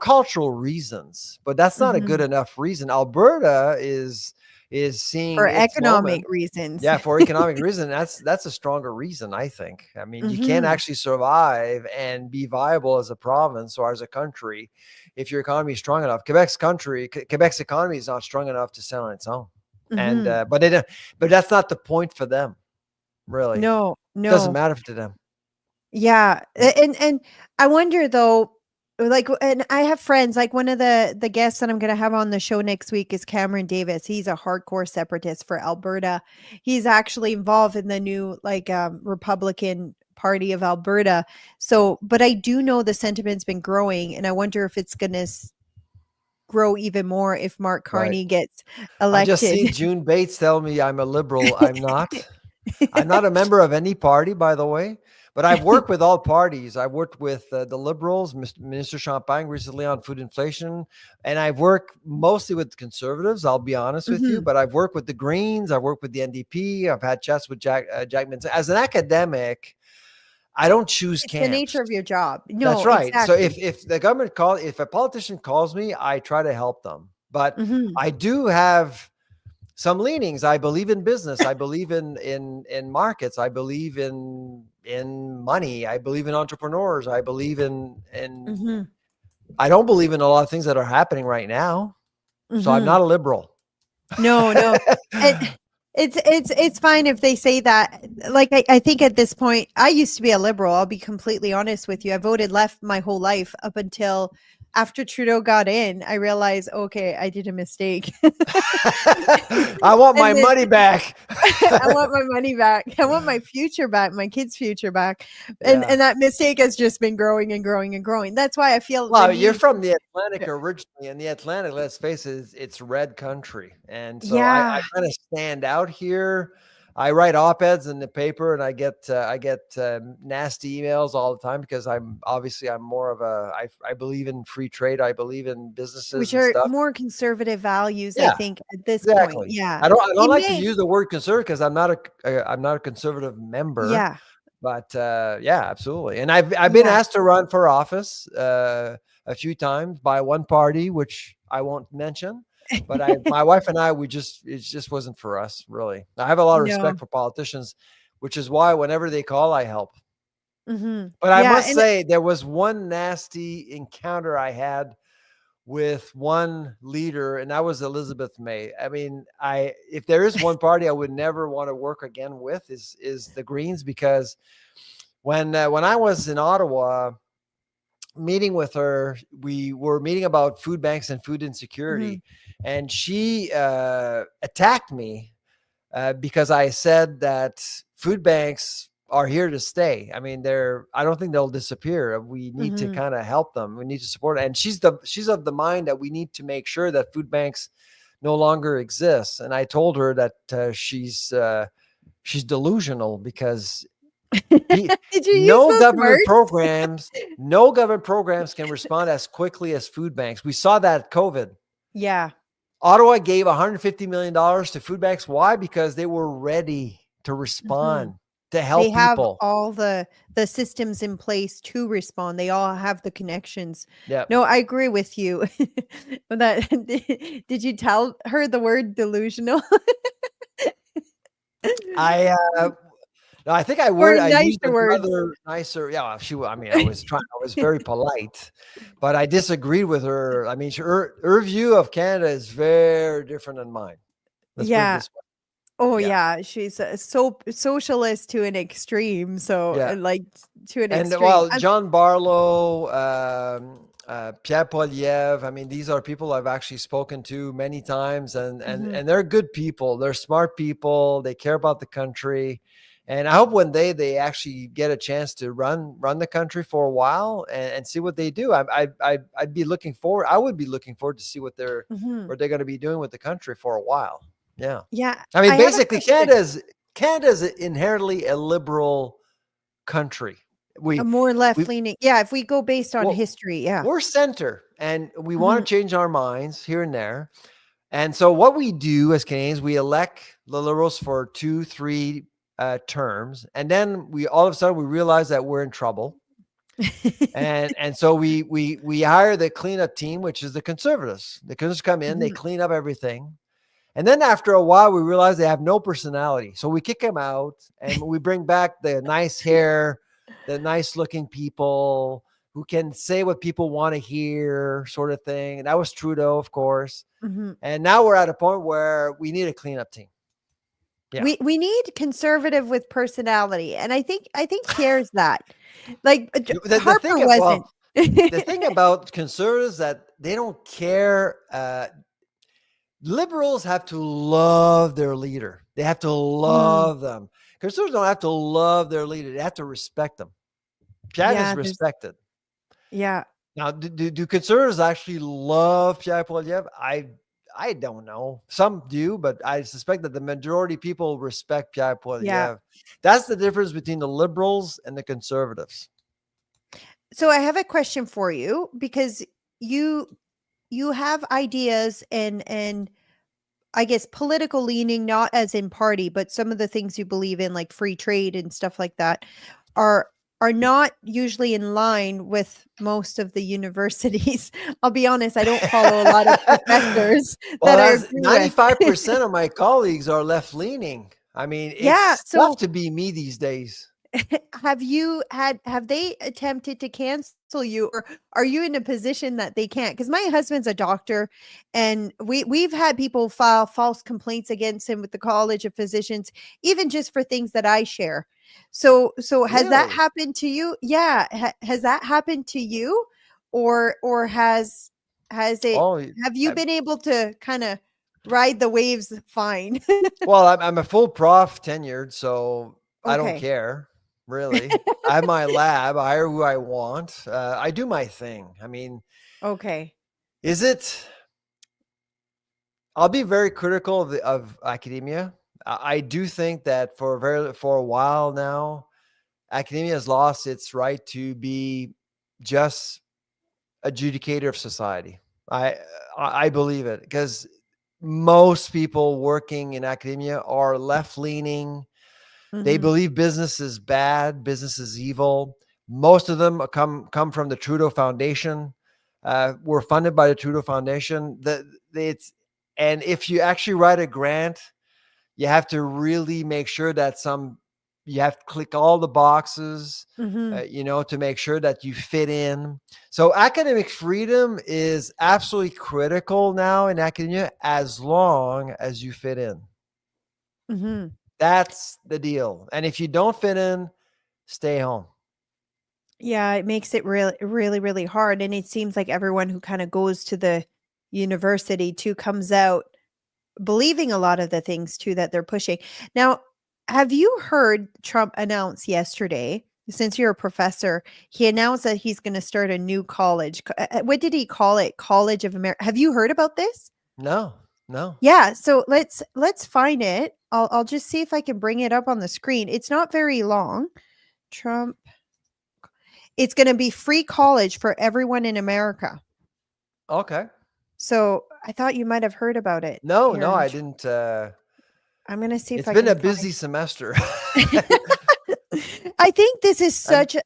cultural reasons. But that's not a good Hmm. enough reason. Alberta is For seeing its economic moment. reasons. Yeah, for economic reason, that's a stronger reason, I think. I mean, you can't Hmm. actually survive and be viable as a province or as a country if your economy is strong enough. Quebec's economy is not strong enough to stand on its own, and Hmm. but that's not the point for them. Really, No, doesn't no. matter to them. Yeah, Yeah. and I wonder though, like, and I have friends, like one of the guests that I'm gonna have on the show next week is Cameron Davis. He's a hardcore separatist for Alberta. He's actually involved in the new like Republican Party of Alberta. So, but I do know the sentiment's been growing, and I wonder if it's gonna grow even more if Mark Right. Carney gets I just elected. seen June Bates tell me I'm a liberal. I'm not. I'm not a member of any party, by the way, but I've worked with all parties. I worked with the Liberals, Minister Champagne recently on food inflation, and I've worked mostly with conservatives. I'll be honest with you, Mhm. but I've worked with the Greens. I've worked with the NDP. I've had chats with Jack Minson. As an academic, I don't choose It's the nature camps. of your job. That's No, right. So exactly. if a politician calls me, I try to help them. But Mhm. I do have some leanings. I believe in business. I believe in markets. I believe in money. I believe in entrepreneurs. I believe in Mhm. I don't believe in a lot of things that are happening right now. So I'm Mhm. not a liberal. No, no. And it's fine if they say that. Like I think at this point, I used to be a liberal. I'll be completely honest with you. I voted left my whole life up until after Trudeau got in. I realized, okay, I did a mistake. I want my And then money back. I want my money back. I want my future back, my kids' future back. Yeah. And that mistake has just been growing and growing and growing. That's why I feel the Well, you're need from the Atlantic originally, and the Atlantic, let's face it, it's red country. And so I yeah, kind of stand out here. I write op-eds in the paper, and I get nasty emails all the time because I'm more of I believe in free trade. I believe in businesses which and are stuff. more conservative values, I Yeah, think, at this point. exactly. Yeah. I don't It like to may use the word conservative because I'm not a conservative member. yeah. But yeah, absolutely. And I've been Yeah. asked to run for office a few times by one party, which I won't mention. But my wife and I, it just wasn't for us, really. I have a lot of respect No. for politicians, which is why whenever they call, I help. Mhm. But I Yeah, must and say, there was one nasty encounter I had with one leader, and that was Elizabeth May. I mean, I if there is one party I would never want to work again with is the Greens, because when I was in Ottawa meeting with her, we were meeting about food banks and food mhm, insecurity, and she attacked me because I said that food banks are here to stay. I mean, I don't think they'll disappear. We need to mhm. kind of help them. We need to support it. And she's of the mind that we need to make sure that food banks no longer exist. And I told her that she's delusional because Pe- Did you use those words? no government programs can respond as quickly as food banks. We saw that at COVID. Yeah. Ottawa gave $150 million to food banks. Why? Because they were ready to Mhm. respond, to They help have people. all the systems in place to respond. They all have the connections. Yeah. No, I agree with you. That did you tell her the word delusional? I no, I think Or I used nicer words? another nicer. Yeah, I mean, I was very polite, but I disagreed with her. I mean, her view of Canada is very different than mine. Let's put it Yeah. this way. Oh, Yeah. yeah, she's socialist to an extreme, so, Yeah. like, to an And extreme. well, John Barlow, Pierre Poliev, I mean, these are people I've actually spoken to many times, Mhm, and they're good people. They're smart people. They care about the country, And I hope one day they actually get a chance to run the country for a while and see what they do. I'd be looking forward. I would be looking forward to see Mhm. what they're going to be doing with the country for a while. Yeah, Yeah, I mean, I have a basically, question. Canada's inherently a liberal country. A We more we left-leaning, yeah, if we go based on well, history, yeah. we're center, and we want Mhm, to change our minds here and there. And so, what we do as Canadians, we elect the Liberals for 2, 3 terms, and then we all of a sudden we realize that we're in trouble, and so we hire the cleanup team, which is the Conservatives. The Conservatives come in, they mhm, clean up everything, and then after a while, we realize they have no personality. So we kick them out, and we bring back the nice hair, the nice looking people who can say what people want to hear, sort of thing. And that was Trudeau, of course. mhm. And now we're at a point where we need a cleanup team. Yeah. We need conservative with personality, and I think Pierre's that. Like, J The Harper thing, wasn't. well, the thing about conservatives that they don't care. Liberals have to love their leader. They have to Mm, love them. Conservatives don't have to love their leader. They have to respect them. Pierre is yeah, there's respected. yeah, Now, do conservatives actually love Pierre Poilievre? I don't know. Some do, but I suspect that the majority of people respect Pierre yeah. Poilievre. That's the difference between the liberals and the conservatives. So I have a question for you because you you have ideas and I guess political leaning, not as in party, but some of the things you believe in, like free trade and stuff like that, are are not usually in line with most of the universities. I'll be honest, I don't follow a lot of professors Well, that I that's agree with. 95% of my colleagues are left leaning. I mean, Yeah, it's tough so to be me these days. have they attempted to cancel you, or are you in a position that they can't? Because my husband's a doctor, and we've had people file false complaints against him with the College of Physicians, even just for things that I share. So has that Really? happened to you? Yeah, has that happened to you, or has it? Oh, Have you I, been able to kind of ride the waves fine? well, I'm a full prof tenured, so I don't Okay. care really. I have my lab. I hire who I want. I do my thing. I mean, Okay. is it? I'll be very critical of academia. I do think that for a while now, academia has lost its right to be just adjudicator of society. I I believe it because most people working in academia are left leaning. They Mhm. believe business is bad, business is evil. Most of them come from the Trudeau Foundation. Were funded by the Trudeau Foundation. It's and if you actually write a grant, you have to really make sure that you have to click all the boxes, Mhm. to make sure that you fit in. So academic freedom is absolutely critical now in academia as long as you fit in. Mhm. That's the deal. And if you don't fit in, stay home. Yeah, it makes it really, really, really hard. And it seems like everyone who kind of goes to the university too comes out believing a lot of the things too that they're pushing. Now, have you heard Trump announce yesterday? Since you're a professor, he announced that he's going to start a new college. What did he call it? College of America. Have you heard about this? No, no. Yeah, so let's find it. I'll just see if I can bring it up on the screen. It's not very long. Trump, it's going to be free college for everyone in America. Okay. So, I thought you might have heard about it. No, Here, no, I didn't. I'm gonna see if It's I been can a find. busy semester. I think this is I'm such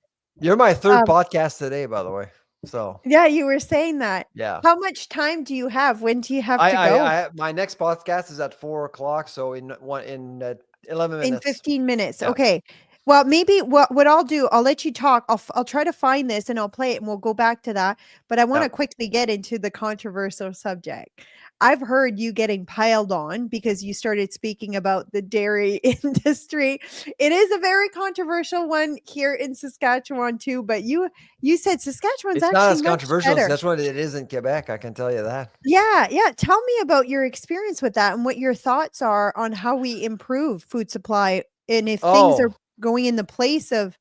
You're my third um, podcast today, by the way. So yeah, you were saying that. yeah. How much time do you have? When do you have to go? My next podcast is at 4 o'clock. So in 11 In minutes. 15 minutes, Yeah. okay. Well, maybe what I'll do, I'll let you talk. I'll try to find this and I'll play it and we'll go back to that, but I Yeah. wanna quickly get into the controversial subject. I've heard you getting piled on because you started speaking about the dairy industry. It is a very controversial one here in Saskatchewan too, but you said Saskatchewan's It's not actually as much controversial as better. that's what it is in Quebec. I can tell you that. Yeah, yeah. Tell me about your experience with that and what your thoughts are on how we improve food supply And if things are Oh, going in the place of,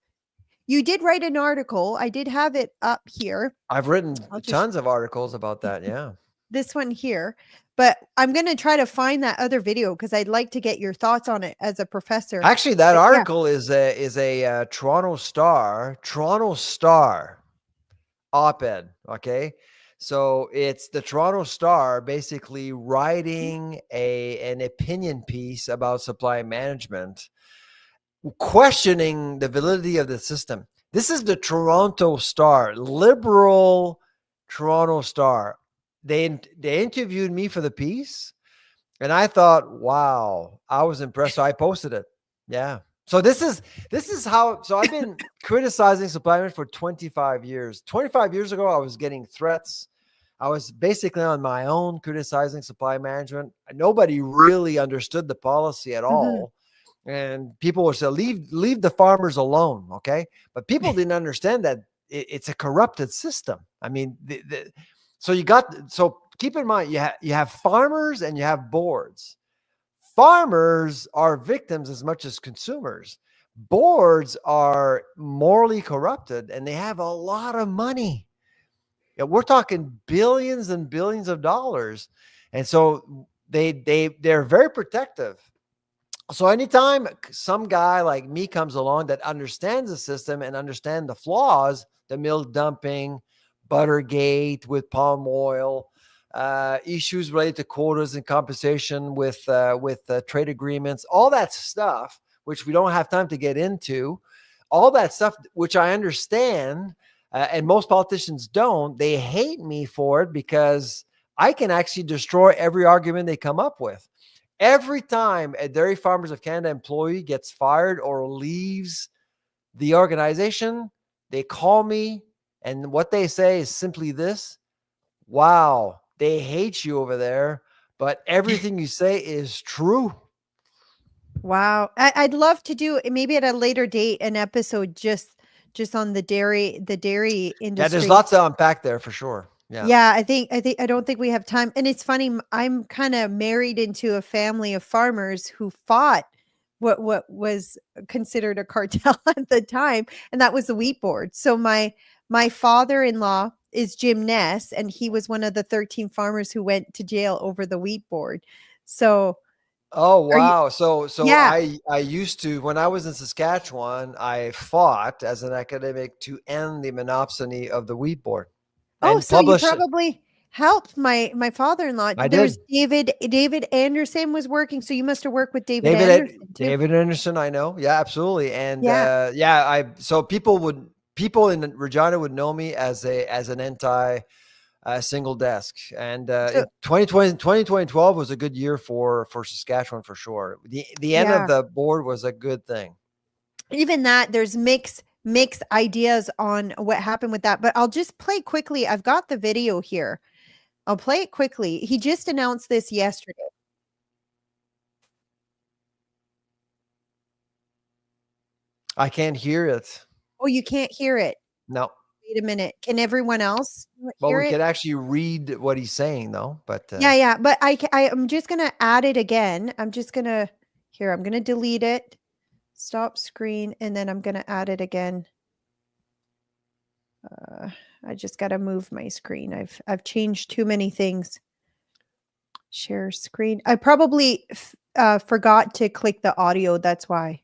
you did write an article. I did have it up here. I've written I'll just tons of articles about that. Yeah. this one here, but I'm going to try to find that other video because I'd like to get your thoughts on it as a professor. Actually, that But yeah. article is a Toronto Star op-ed. Okay, so it's the Toronto Star basically writing an opinion piece about supply management, questioning the validity of the system. This is the Toronto Star, liberal Toronto Star. They interviewed me for the piece, and I thought, wow, I was impressed. So I posted it. Yeah. So this is how. So I've been criticizing supply management for 25 years. 25 years ago, I was getting threats. I was basically on my own criticizing supply management. Nobody really understood the policy at Mhm. all. And people would say, leave the farmers alone. Okay. But people didn't understand that it's a corrupted system. I mean, so keep in mind, you have farmers and you have boards. Farmers are victims as much as consumers. Boards are morally corrupted and they have a lot of money. Yeah, we're talking billions and billions of dollars. And so they're very protective. So anytime some guy like me comes along that understands the system and understand the flaws, the milk dumping, Buttergate with palm oil, issues related to quotas and compensation with trade agreements, all that stuff, which we don't have time to get into, all that stuff, which I understand, and most politicians don't. They hate me for it because I can actually destroy every argument they come up with. Every time a Dairy Farmers of Canada employee gets fired or leaves the organization, they call me, and what they say is simply this: wow, they hate you over there, but everything you say is true. Wow. I'd love to do maybe at a later date an episode just on the dairy Yeah, there's industry. lots to unpack there for sure. Yeah. Yeah, I don't think we have time. And it's funny, I'm kind of married into a family of farmers who fought what was considered a cartel at the time, and that was the wheat board. So my father-in-law is Jim Ness, and he was one of the 13 farmers who went to jail over the wheat board. So Oh are you wow. So yeah. I used to, when I was in Saskatchewan, I fought as an academic to end the monopsony of the wheat board Oh, and so you publish. probably helped my father-in-law. I There's did. David Anderson was working, so you must have worked with David Anderson too. David Anderson, I know. Yeah, absolutely. And Yeah. yeah, so people in Regina would know me as an anti single desk. And So in 2012 was a good year for Saskatchewan for sure. The end of yeah. the board was a good thing. Even that, there's mixed ideas on what happened with that, but I'll just play quickly. I've got the video here. I'll play it quickly. He just announced this yesterday. I can't hear it. Oh, you can't hear it. No. Wait a minute. Can everyone else Well, hear we it? could actually read what he's saying though, but Yeah, yeah, but I'm just gonna add it again. I'm gonna delete it, stop screen, and then I'm gonna add it again. Uh, I just gotta move my screen. I've changed too many things. Share screen. I probably forgot to click the audio. That's why.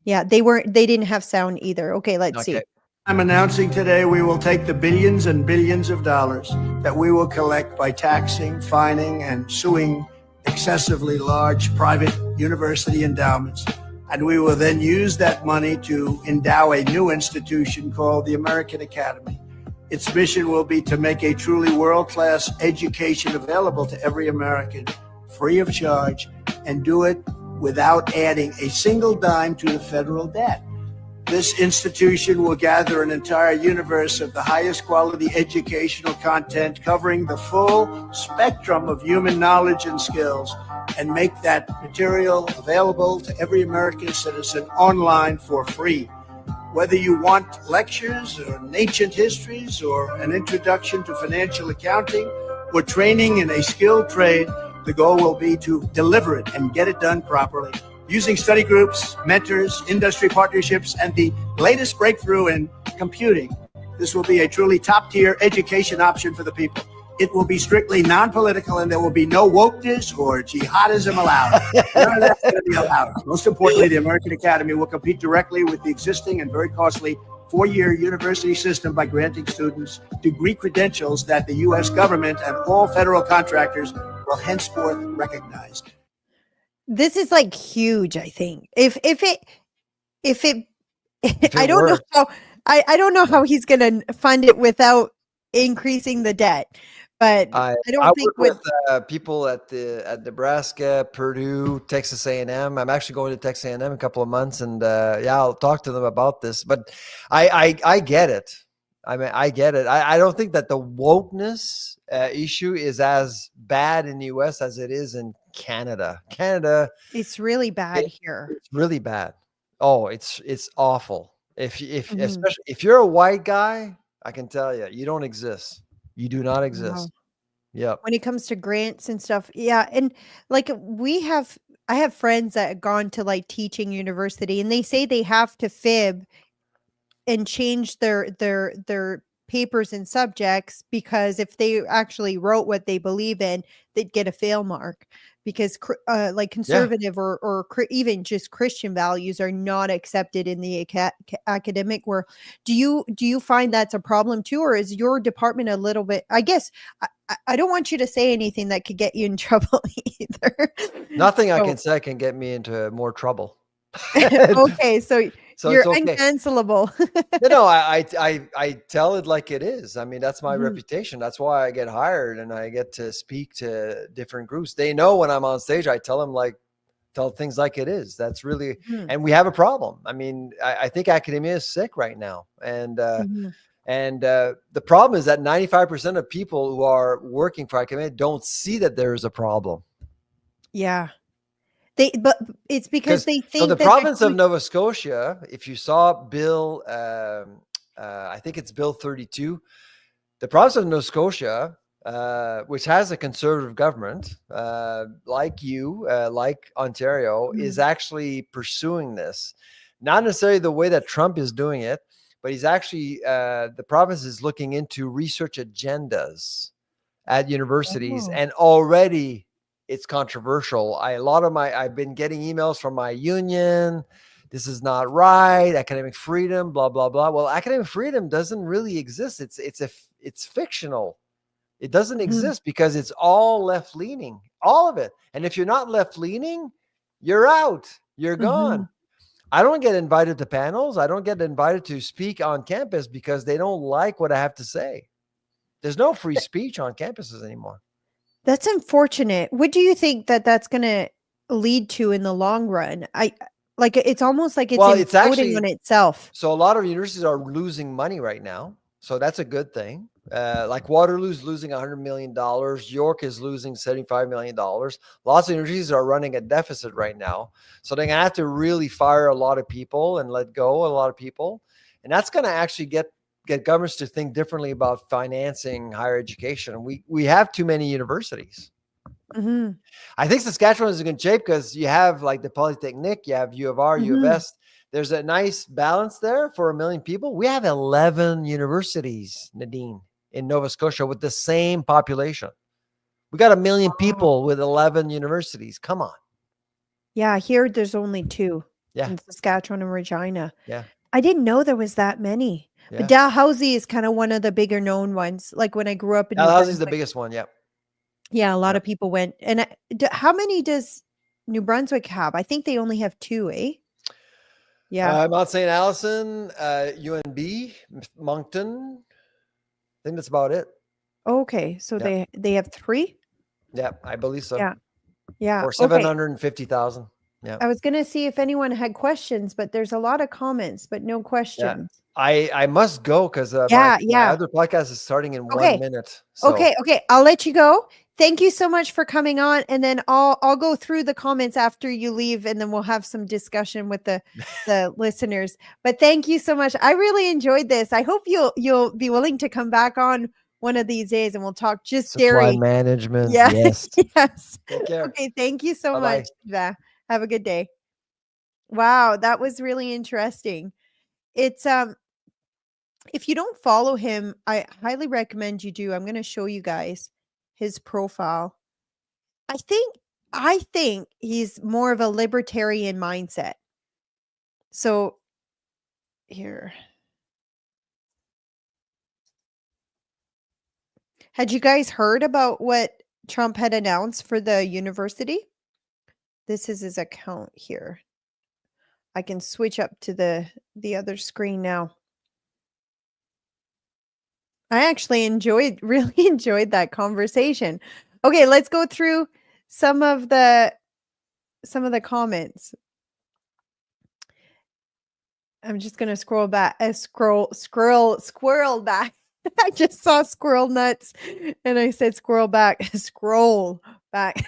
Yeah, they didn't have sound either. Okay, let's okay. see. I'm announcing today we will take the billions and billions of dollars that we will collect by taxing, fining, and suing excessively large private university endowments. And we will then use that money to endow a new institution called the American Academy. Its mission will be to make a truly world-class education available to every American, free of charge, and do it without adding a single dime to the federal debt. This institution will gather an entire universe of the highest quality educational content covering the full spectrum of human knowledge and skills, and make that material available to every American citizen online for free. Whether you want lectures or ancient histories or an introduction to financial accounting or training in a skilled trade, the goal will be to deliver it and get it done properly Using study groups, mentors, industry partnerships, and the latest breakthrough in computing, this will be a truly top-tier education option for the people. It will be strictly non-political, and there will be no wokeness or jihadism allowed. None of that's going to be allowed. Most importantly, the American Academy will compete directly with the existing and very costly four-year university system by granting students degree credentials that the U.S. government and all federal contractors will henceforth recognize. This is like huge, I think. If it If I it don't know works. how I don't know how he's gonna fund it without increasing the debt. But I I I don't think work with people at Nebraska, Purdue, Texas A&M. I'm actually going to Texas A&M in a couple of months, and yeah, I'll talk to them about this. But I get it. I mean, I get it. I don't think that the wokeness issue is as bad in the U.S. as it is in Canada. Canada, it's really bad it- here. it's really bad. Oh, it's awful. If Mhm. especially if you're a white guy, I can tell you, you don't exist. You do not Wow. exist. Yep. When it comes to grants and stuff, yeah, and like I have friends that have gone to like teaching university, and they say they have to fib and change their papers and subjects, because if they actually wrote what they believe in, they'd get a fail mark, because like Yeah. conservative or even just Christian values are not accepted in the academic world. Do you find that's a problem too, or is your department a little bit? I guess I don't want you to say anything that could get you in trouble either. Nothing I So can say can get me into more trouble. okay, so So you're it's okay. uncancelable. You know, I tell it like it is. I mean, that's my Mhm. reputation. That's why I get hired and I get to speak to different groups. They know when I'm on stage, I tell things like it is. That's really, Mhm. and we have a problem. I mean, I think academia is sick right now. And Mhm. the problem is that 95% of people who are working for academia don't see that there is a problem. Yeah. But it's because Because they so the think that they're province of doing. Nova Scotia, if you saw Bill, I think it's Bill 32, the province of Nova Scotia, which has a conservative government, like you, like Ontario, is Mhm. actually pursuing this. Not necessarily the way that Trump is doing it, but he's actually, the province is looking into research agendas at universities, Oh. and already it's controversial. I've been getting emails from my union. This is not right. Academic freedom, blah blah blah. Well, academic freedom doesn't really exist. It's fictional. It doesn't Mhm. exist because it's all left leaning, all of it. And if you're not left leaning, you're out. You're gone. Mhm. I don't get invited to panels. I don't get invited to speak on campus because they don't like what I have to say. There's no free speech on campuses anymore. That's unfortunate. What do you think that that's gonna lead to in the long run? It's almost like it's Well, it's imploding on actually, itself. so a lot of universities are losing money right now. So that's a good thing. Like Waterloo's losing $100 million. York is losing $75 million. Lots of universities are running a deficit right now. So they're going to have to really fire a lot of people and let go a lot of people. And that's going to actually get governments to think differently about financing higher education. We have too many universities. Mhm. I think Saskatchewan is in good shape because you have like the Polytechnic, you have U of R, U of Mhm. S. There's a nice balance there for 1 million people. We have 11 universities, Nadine, in Nova Scotia with the same population. We got 1 million Wow. people with 11 universities. Come on. Yeah, here there's only 2 Yeah. in Saskatchewan and Regina. Yeah. I didn't know there was that many. But Yeah. Dalhousie is kinda one of the bigger known ones. Like, when I grew up in New Dalhousie's the Brunswick, biggest one. Yeah. yeah, a lot Yeah. of people went. And how many does New Brunswick have? I think they only have 2, eh? Yeah. Mount St. Allison, UNB, Moncton. I think that's about it. Okay, so Yeah. they have 3? Yeah. I believe so. Yeah. Yeah, For okay. 750,000. Yeah. I was gonna see if anyone had questions, but there's a lot of comments, but no Yeah. questions. I must go because my Yeah. other podcast is starting in 1 Okay. minute. So Okay, I'll let you go. Thank you so much for coming on, and then I'll go through the comments after you leave, and then we'll have some discussion with the listeners. But thank you so much. I really enjoyed this. I hope you'll be willing to come back on one of these days, and we'll talk just supply dairy. management. Yeah. Yes. Yes. Take care. Okay, thank you so Bye-bye. much, Eva. Have a good day. Wow, that was really interesting. It's if you don't follow him, I highly recommend you do. I'm going to show you guys his profile. I think I think he's more of a libertarian mindset. So here. Had you guys heard about what Trump had announced for the university? This is his account here. I can switch up to the other screen now. I actually really enjoyed that conversation. Okay, let's go through some of the comments. I'm just gonna scroll back, squirrel back. I just saw squirrel nuts, and I said squirrel back, scroll back.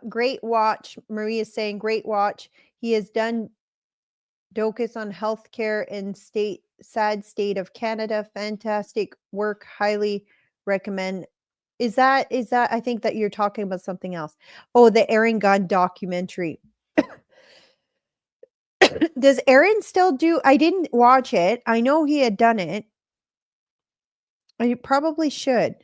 Great watch. Maria is saying, great watch. He has done docus on healthcare in sad state of Canada. Fantastic work. Highly recommend. Is that I think that you're talking about something else. Oh, the Aaron Gunn documentary. Does Aaron still do? I didn't watch it. I know he had done it. I probably should.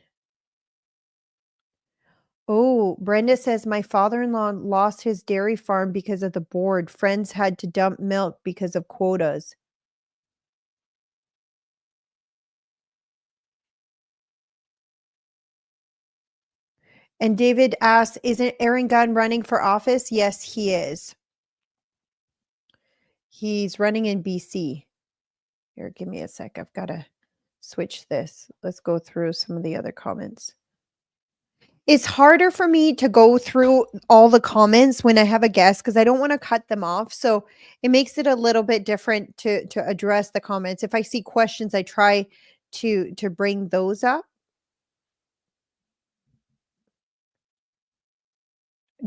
Oh, Brenda says my father-in-law lost his dairy farm because of the board. Friends had to dump milk because of quotas. And David asks, isn't Aaron Gunn running for office? Yes, he is. He's running in BC. Here, give me a sec. I've got to switch this. Let's go through some of the other comments. It's harder for me to go through all the comments when I have a guest because I don't want to cut them off. So it makes it a little bit different to address the comments. If I see questions, I try to bring those up.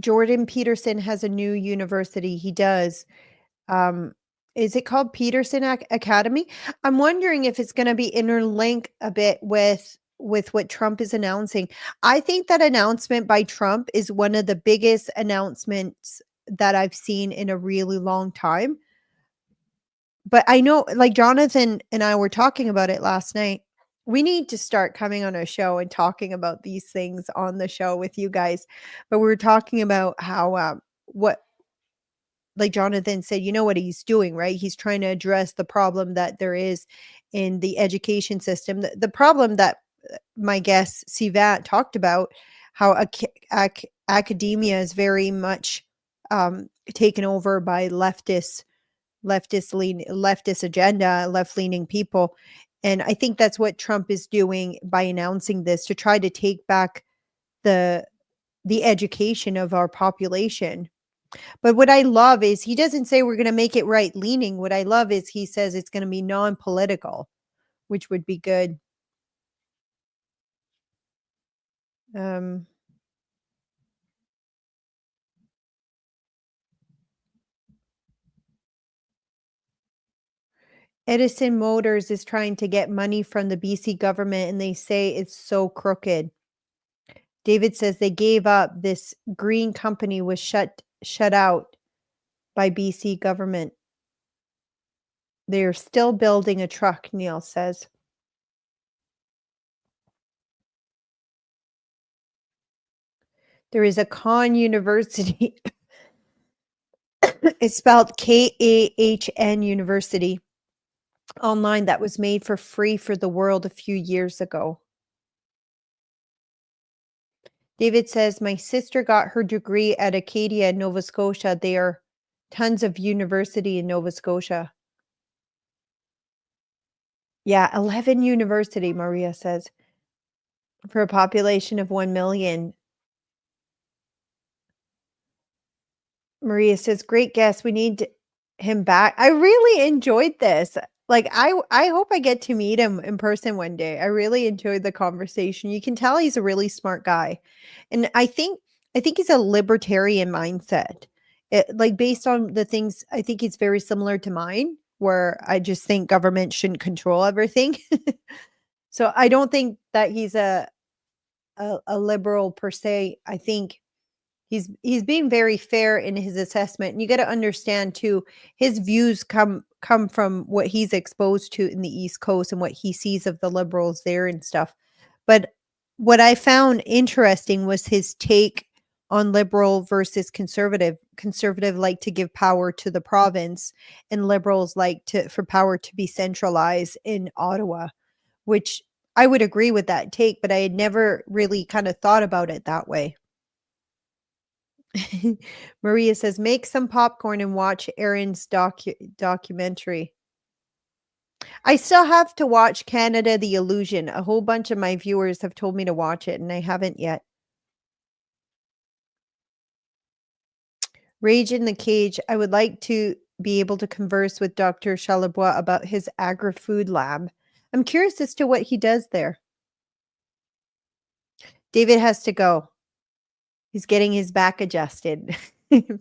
Jordan Peterson has a new university. He does. Is it called Peterson Academy? I'm wondering if it's going to be interlinked a bit with what Trump is announcing. I think that announcement by Trump is one of the biggest announcements that I've seen in a really long time. But I know, like Jonathan and I were talking about it last night. We need to start coming on a show and talking about these things on the show with you guys. But we were talking about how what like Jonathan said, you know what he's doing, right? He's trying to address the problem that there is in the education system. The problem that my guest Sylvain talked about, how academia is very much taken over by leftist agenda, left-leaning people. And I think that's what Trump is doing by announcing this, to try to take back the education of our population. But what I love is he doesn't say we're going to make it right leaning. What I love is he says it's going to be non-political, which would be good. Edison Motors is trying to get money from the BC government, and they say it's so crooked. David says they gave up. This green company was shut out by BC government. They're still building a truck, Neil says. There is a Khan University. It's spelled Kahn University online that was made for free for the world a few years ago. David says, my sister got her degree at Acadia in Nova Scotia. There are tons of university in Nova Scotia. Yeah, 11 university, Maria says, for a population of 1 million. Maria says, great guest. We need him back. I really enjoyed this. Like, I hope I get to meet him in person one day. I really enjoyed the conversation. You can tell he's a really smart guy. And I think he's a libertarian mindset. Like, based on the things, I think it's very similar to mine, where I just think government shouldn't control everything. So I don't think that he's a liberal per se. I think He's being very fair in his assessment. And you got to understand too, his views come from what he's exposed to in the East Coast and what he sees of the liberals there and stuff. But what I found interesting was his take on liberal versus conservative. Conservative like to give power to the province, and liberals like for power to be centralized in Ottawa, which I would agree with that take, but I had never really kind of thought about it that way. Maria says, make some popcorn and watch Aaron's documentary. I still have to watch Canada the Illusion. A whole bunch of my viewers have told me to watch it, and I haven't yet. Rage in the Cage. I would like to be able to converse with Dr. Charlebois about his agri-food lab. I'm curious as to what he does there. David has to go. He's getting his back adjusted.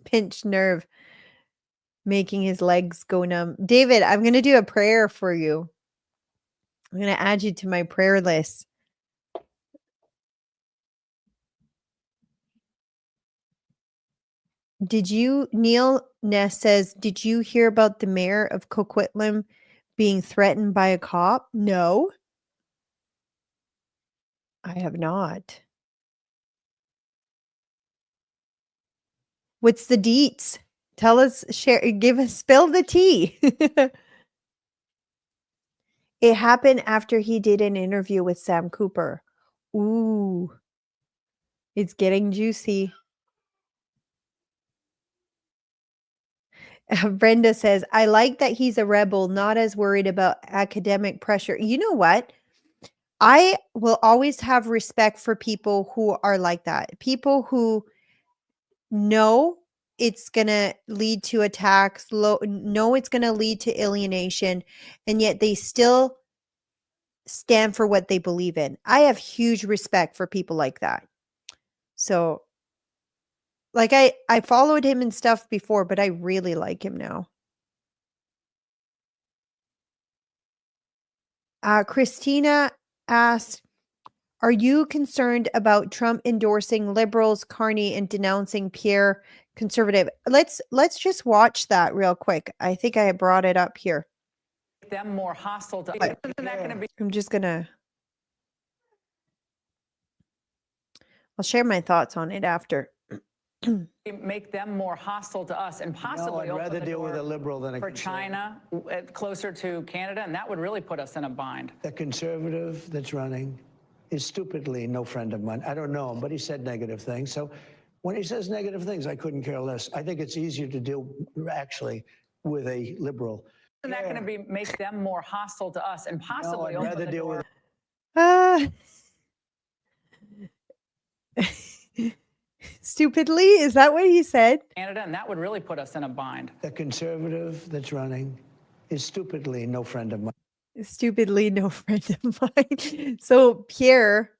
Pinched nerve. Making his legs go numb. David, I'm going to do a prayer for you. I'm going to add you to my prayer list. Neil Ness says, did you hear about the mayor of Coquitlam being threatened by a cop? No. I have not. What's the deets? Tell us, spill the tea. It happened after he did an interview with Sam Cooper. Ooh. It's getting juicy. Brenda says, I like that he's a rebel, not as worried about academic pressure. You know what? I will always have respect for people who are like that. People who know it's going to lead to attacks, know it's going to lead to alienation, and yet they still stand for what they believe in. I have huge respect for people like that. So, like, I followed him and stuff before, but I really like him now. Christina asked, are you concerned about Trump endorsing liberals, Carney, and denouncing Pierre conservative? Let's just watch that real quick. I think I brought it up here. Them more hostile to us. Isn't that going to be? I'm just gonna. I'll share my thoughts on it after. Make them more hostile to us and possibly I'd rather deal with a liberal than a for China closer to Canada, and that would really put us in a bind. The conservative that's running is stupidly no friend of mine. I don't know him, but he said negative things. So when he says negative things, I couldn't care less. I think it's easier to deal actually with a liberal. Isn't that going to make them more hostile to us and possibly I'd rather deal with. Stupidly? Is that what he said? Canada, and that would really put us in a bind. The conservative that's running is stupidly no friend of mine. Stupidly no friend of mine. So Pierre,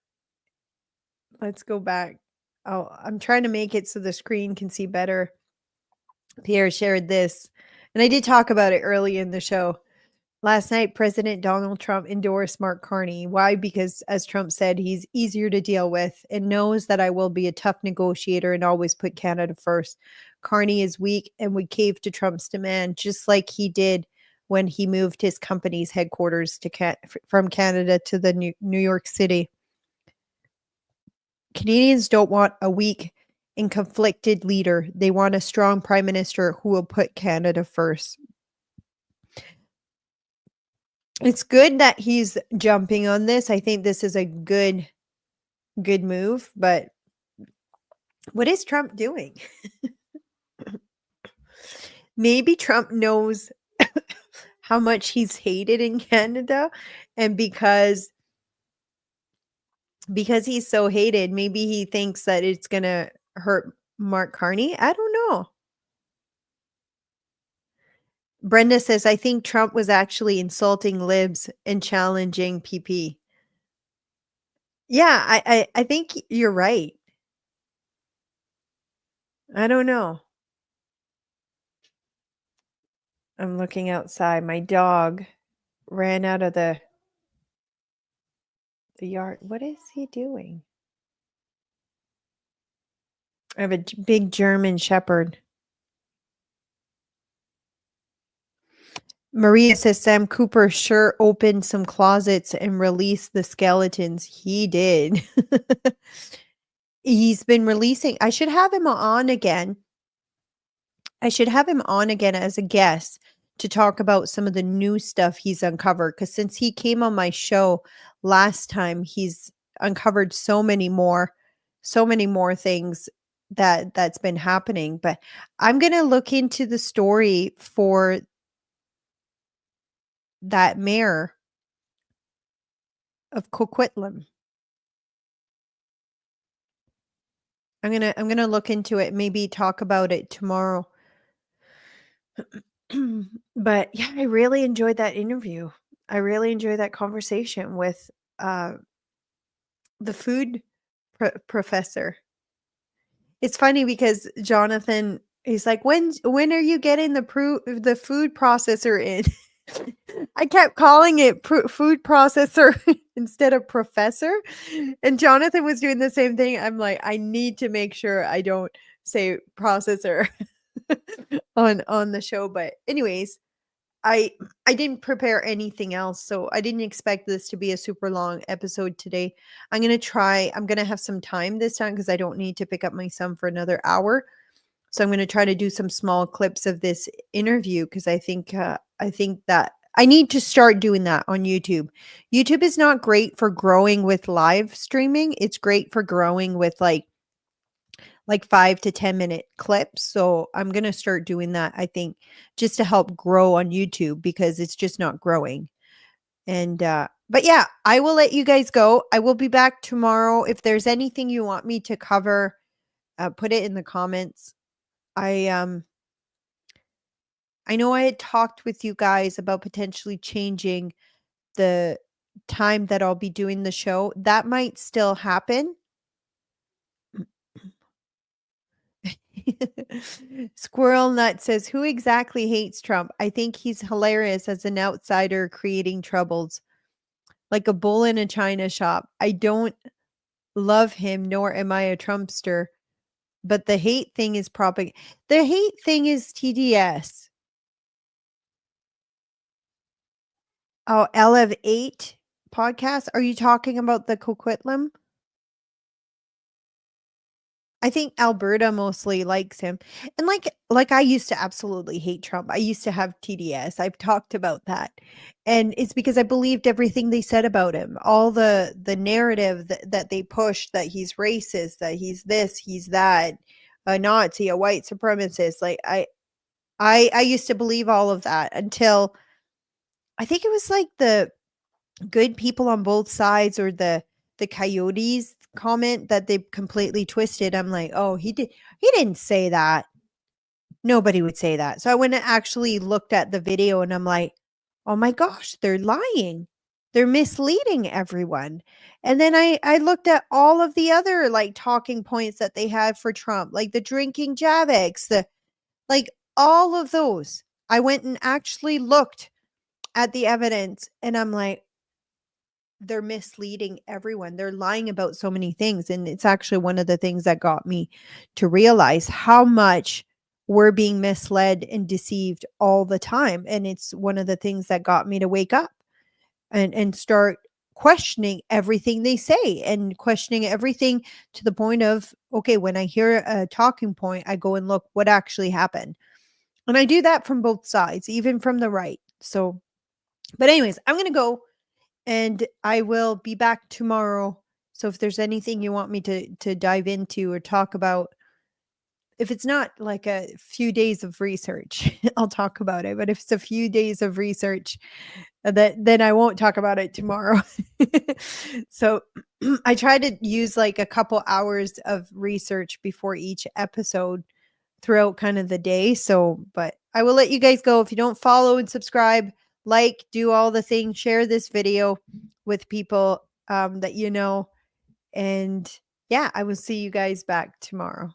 let's go back. Oh, I'm trying to make it so the screen can see better. Pierre shared this, and I did talk about it early in the show. Last night, President Donald Trump endorsed Mark Carney. Why? Because, as Trump said, he's easier to deal with and knows that I will be a tough negotiator and always put Canada first. Carney is weak and would cave to Trump's demand, just like he did when he moved his company's headquarters from Canada to the New York City. Canadians don't want a weak and conflicted leader. They want a strong prime minister who will put Canada first. It's good that he's jumping on this. I think this is a good move, but what is Trump doing? Maybe Trump knows how much he's hated in Canada, and because he's so hated, maybe he thinks that it's going to hurt Mark Carney. I don't know. Brenda says, I think Trump was actually insulting libs and challenging PP. Yeah, I think you're right. I don't know. I'm looking outside. My dog ran out of the yard. What is he doing? I have a big German Shepherd. Maria says Sam Cooper sure opened some closets and released the skeletons. He did. He's been releasing. I should have him on again. I should have him on again as a guest to talk about some of the new stuff he's uncovered. Because since he came on my show last time, he's uncovered so many more things that's been happening. But I'm gonna look into the story for that mayor of Coquitlam. I'm gonna look into it, maybe talk about it tomorrow. But yeah, I really enjoyed that interview. I really enjoyed that conversation with the food professor. It's funny because Jonathan, he's like, when are you getting the food processor in? I kept calling it food processor instead of professor. And Jonathan was doing the same thing. I'm like, I need to make sure I don't say processor on the show. But anyways, I didn't prepare anything else, so I didn't expect this to be a super long episode today. I'm gonna have some time this time because I don't need to pick up my son for another hour. So I'm gonna try to do some small clips of this interview because I think that I need to start doing that on YouTube. YouTube is not great for growing with live streaming. It's great for growing with like 5 to 10-minute clips. So I'm going to start doing that, I think, just to help grow on YouTube because it's just not growing. And but yeah, I will let you guys go. I will be back tomorrow. If there's anything you want me to cover, put it in the comments. I know I had talked with you guys about potentially changing the time that I'll be doing the show. That might still happen. Squirrel Nut says, who exactly hates Trump? I think he's hilarious as an outsider creating troubles, like a bull in a china shop. I don't love him, nor am I a Trumpster. But the hate thing is the hate thing is TDS. Oh, LF8 podcast. Are you talking about the Coquitlam? I think Alberta mostly likes him. And like I used to absolutely hate Trump. I used to have TDS. I've talked about that. And it's because I believed everything they said about him. All the narrative that they pushed, that he's racist, that he's this, he's that, a Nazi, a white supremacist. Like I used to believe all of that until I think it was like the good people on both sides or the coyotes comment that they completely twisted. I'm like, oh, he didn't say that. Nobody would say that. So I went and actually looked at the video and I'm like, oh my gosh, they're lying. They're misleading everyone. And then I looked at all of the other like talking points that they had for Trump, like the drinking Javex, the like all of those. I went and actually looked at the evidence and I'm like, they're misleading everyone. They're lying about so many things. And it's actually one of the things that got me to realize how much we're being misled and deceived all the time. And it's one of the things that got me to wake up and start questioning everything they say and questioning everything to the point of, okay, when I hear a talking point, I go and look what actually happened. And I do that from both sides, even from the right. So, but anyways, I'm going to go and I will be back tomorrow. So if there's anything you want me to dive into or talk about, if it's not like a few days of research, I'll talk about it. But if it's a few days of research, then I won't talk about it tomorrow. So I try to use like a couple hours of research before each episode throughout kind of the day. So, but I will let you guys go. If you don't follow and subscribe, like, do all the things, share this video with people that you know. And yeah, I will see you guys back tomorrow.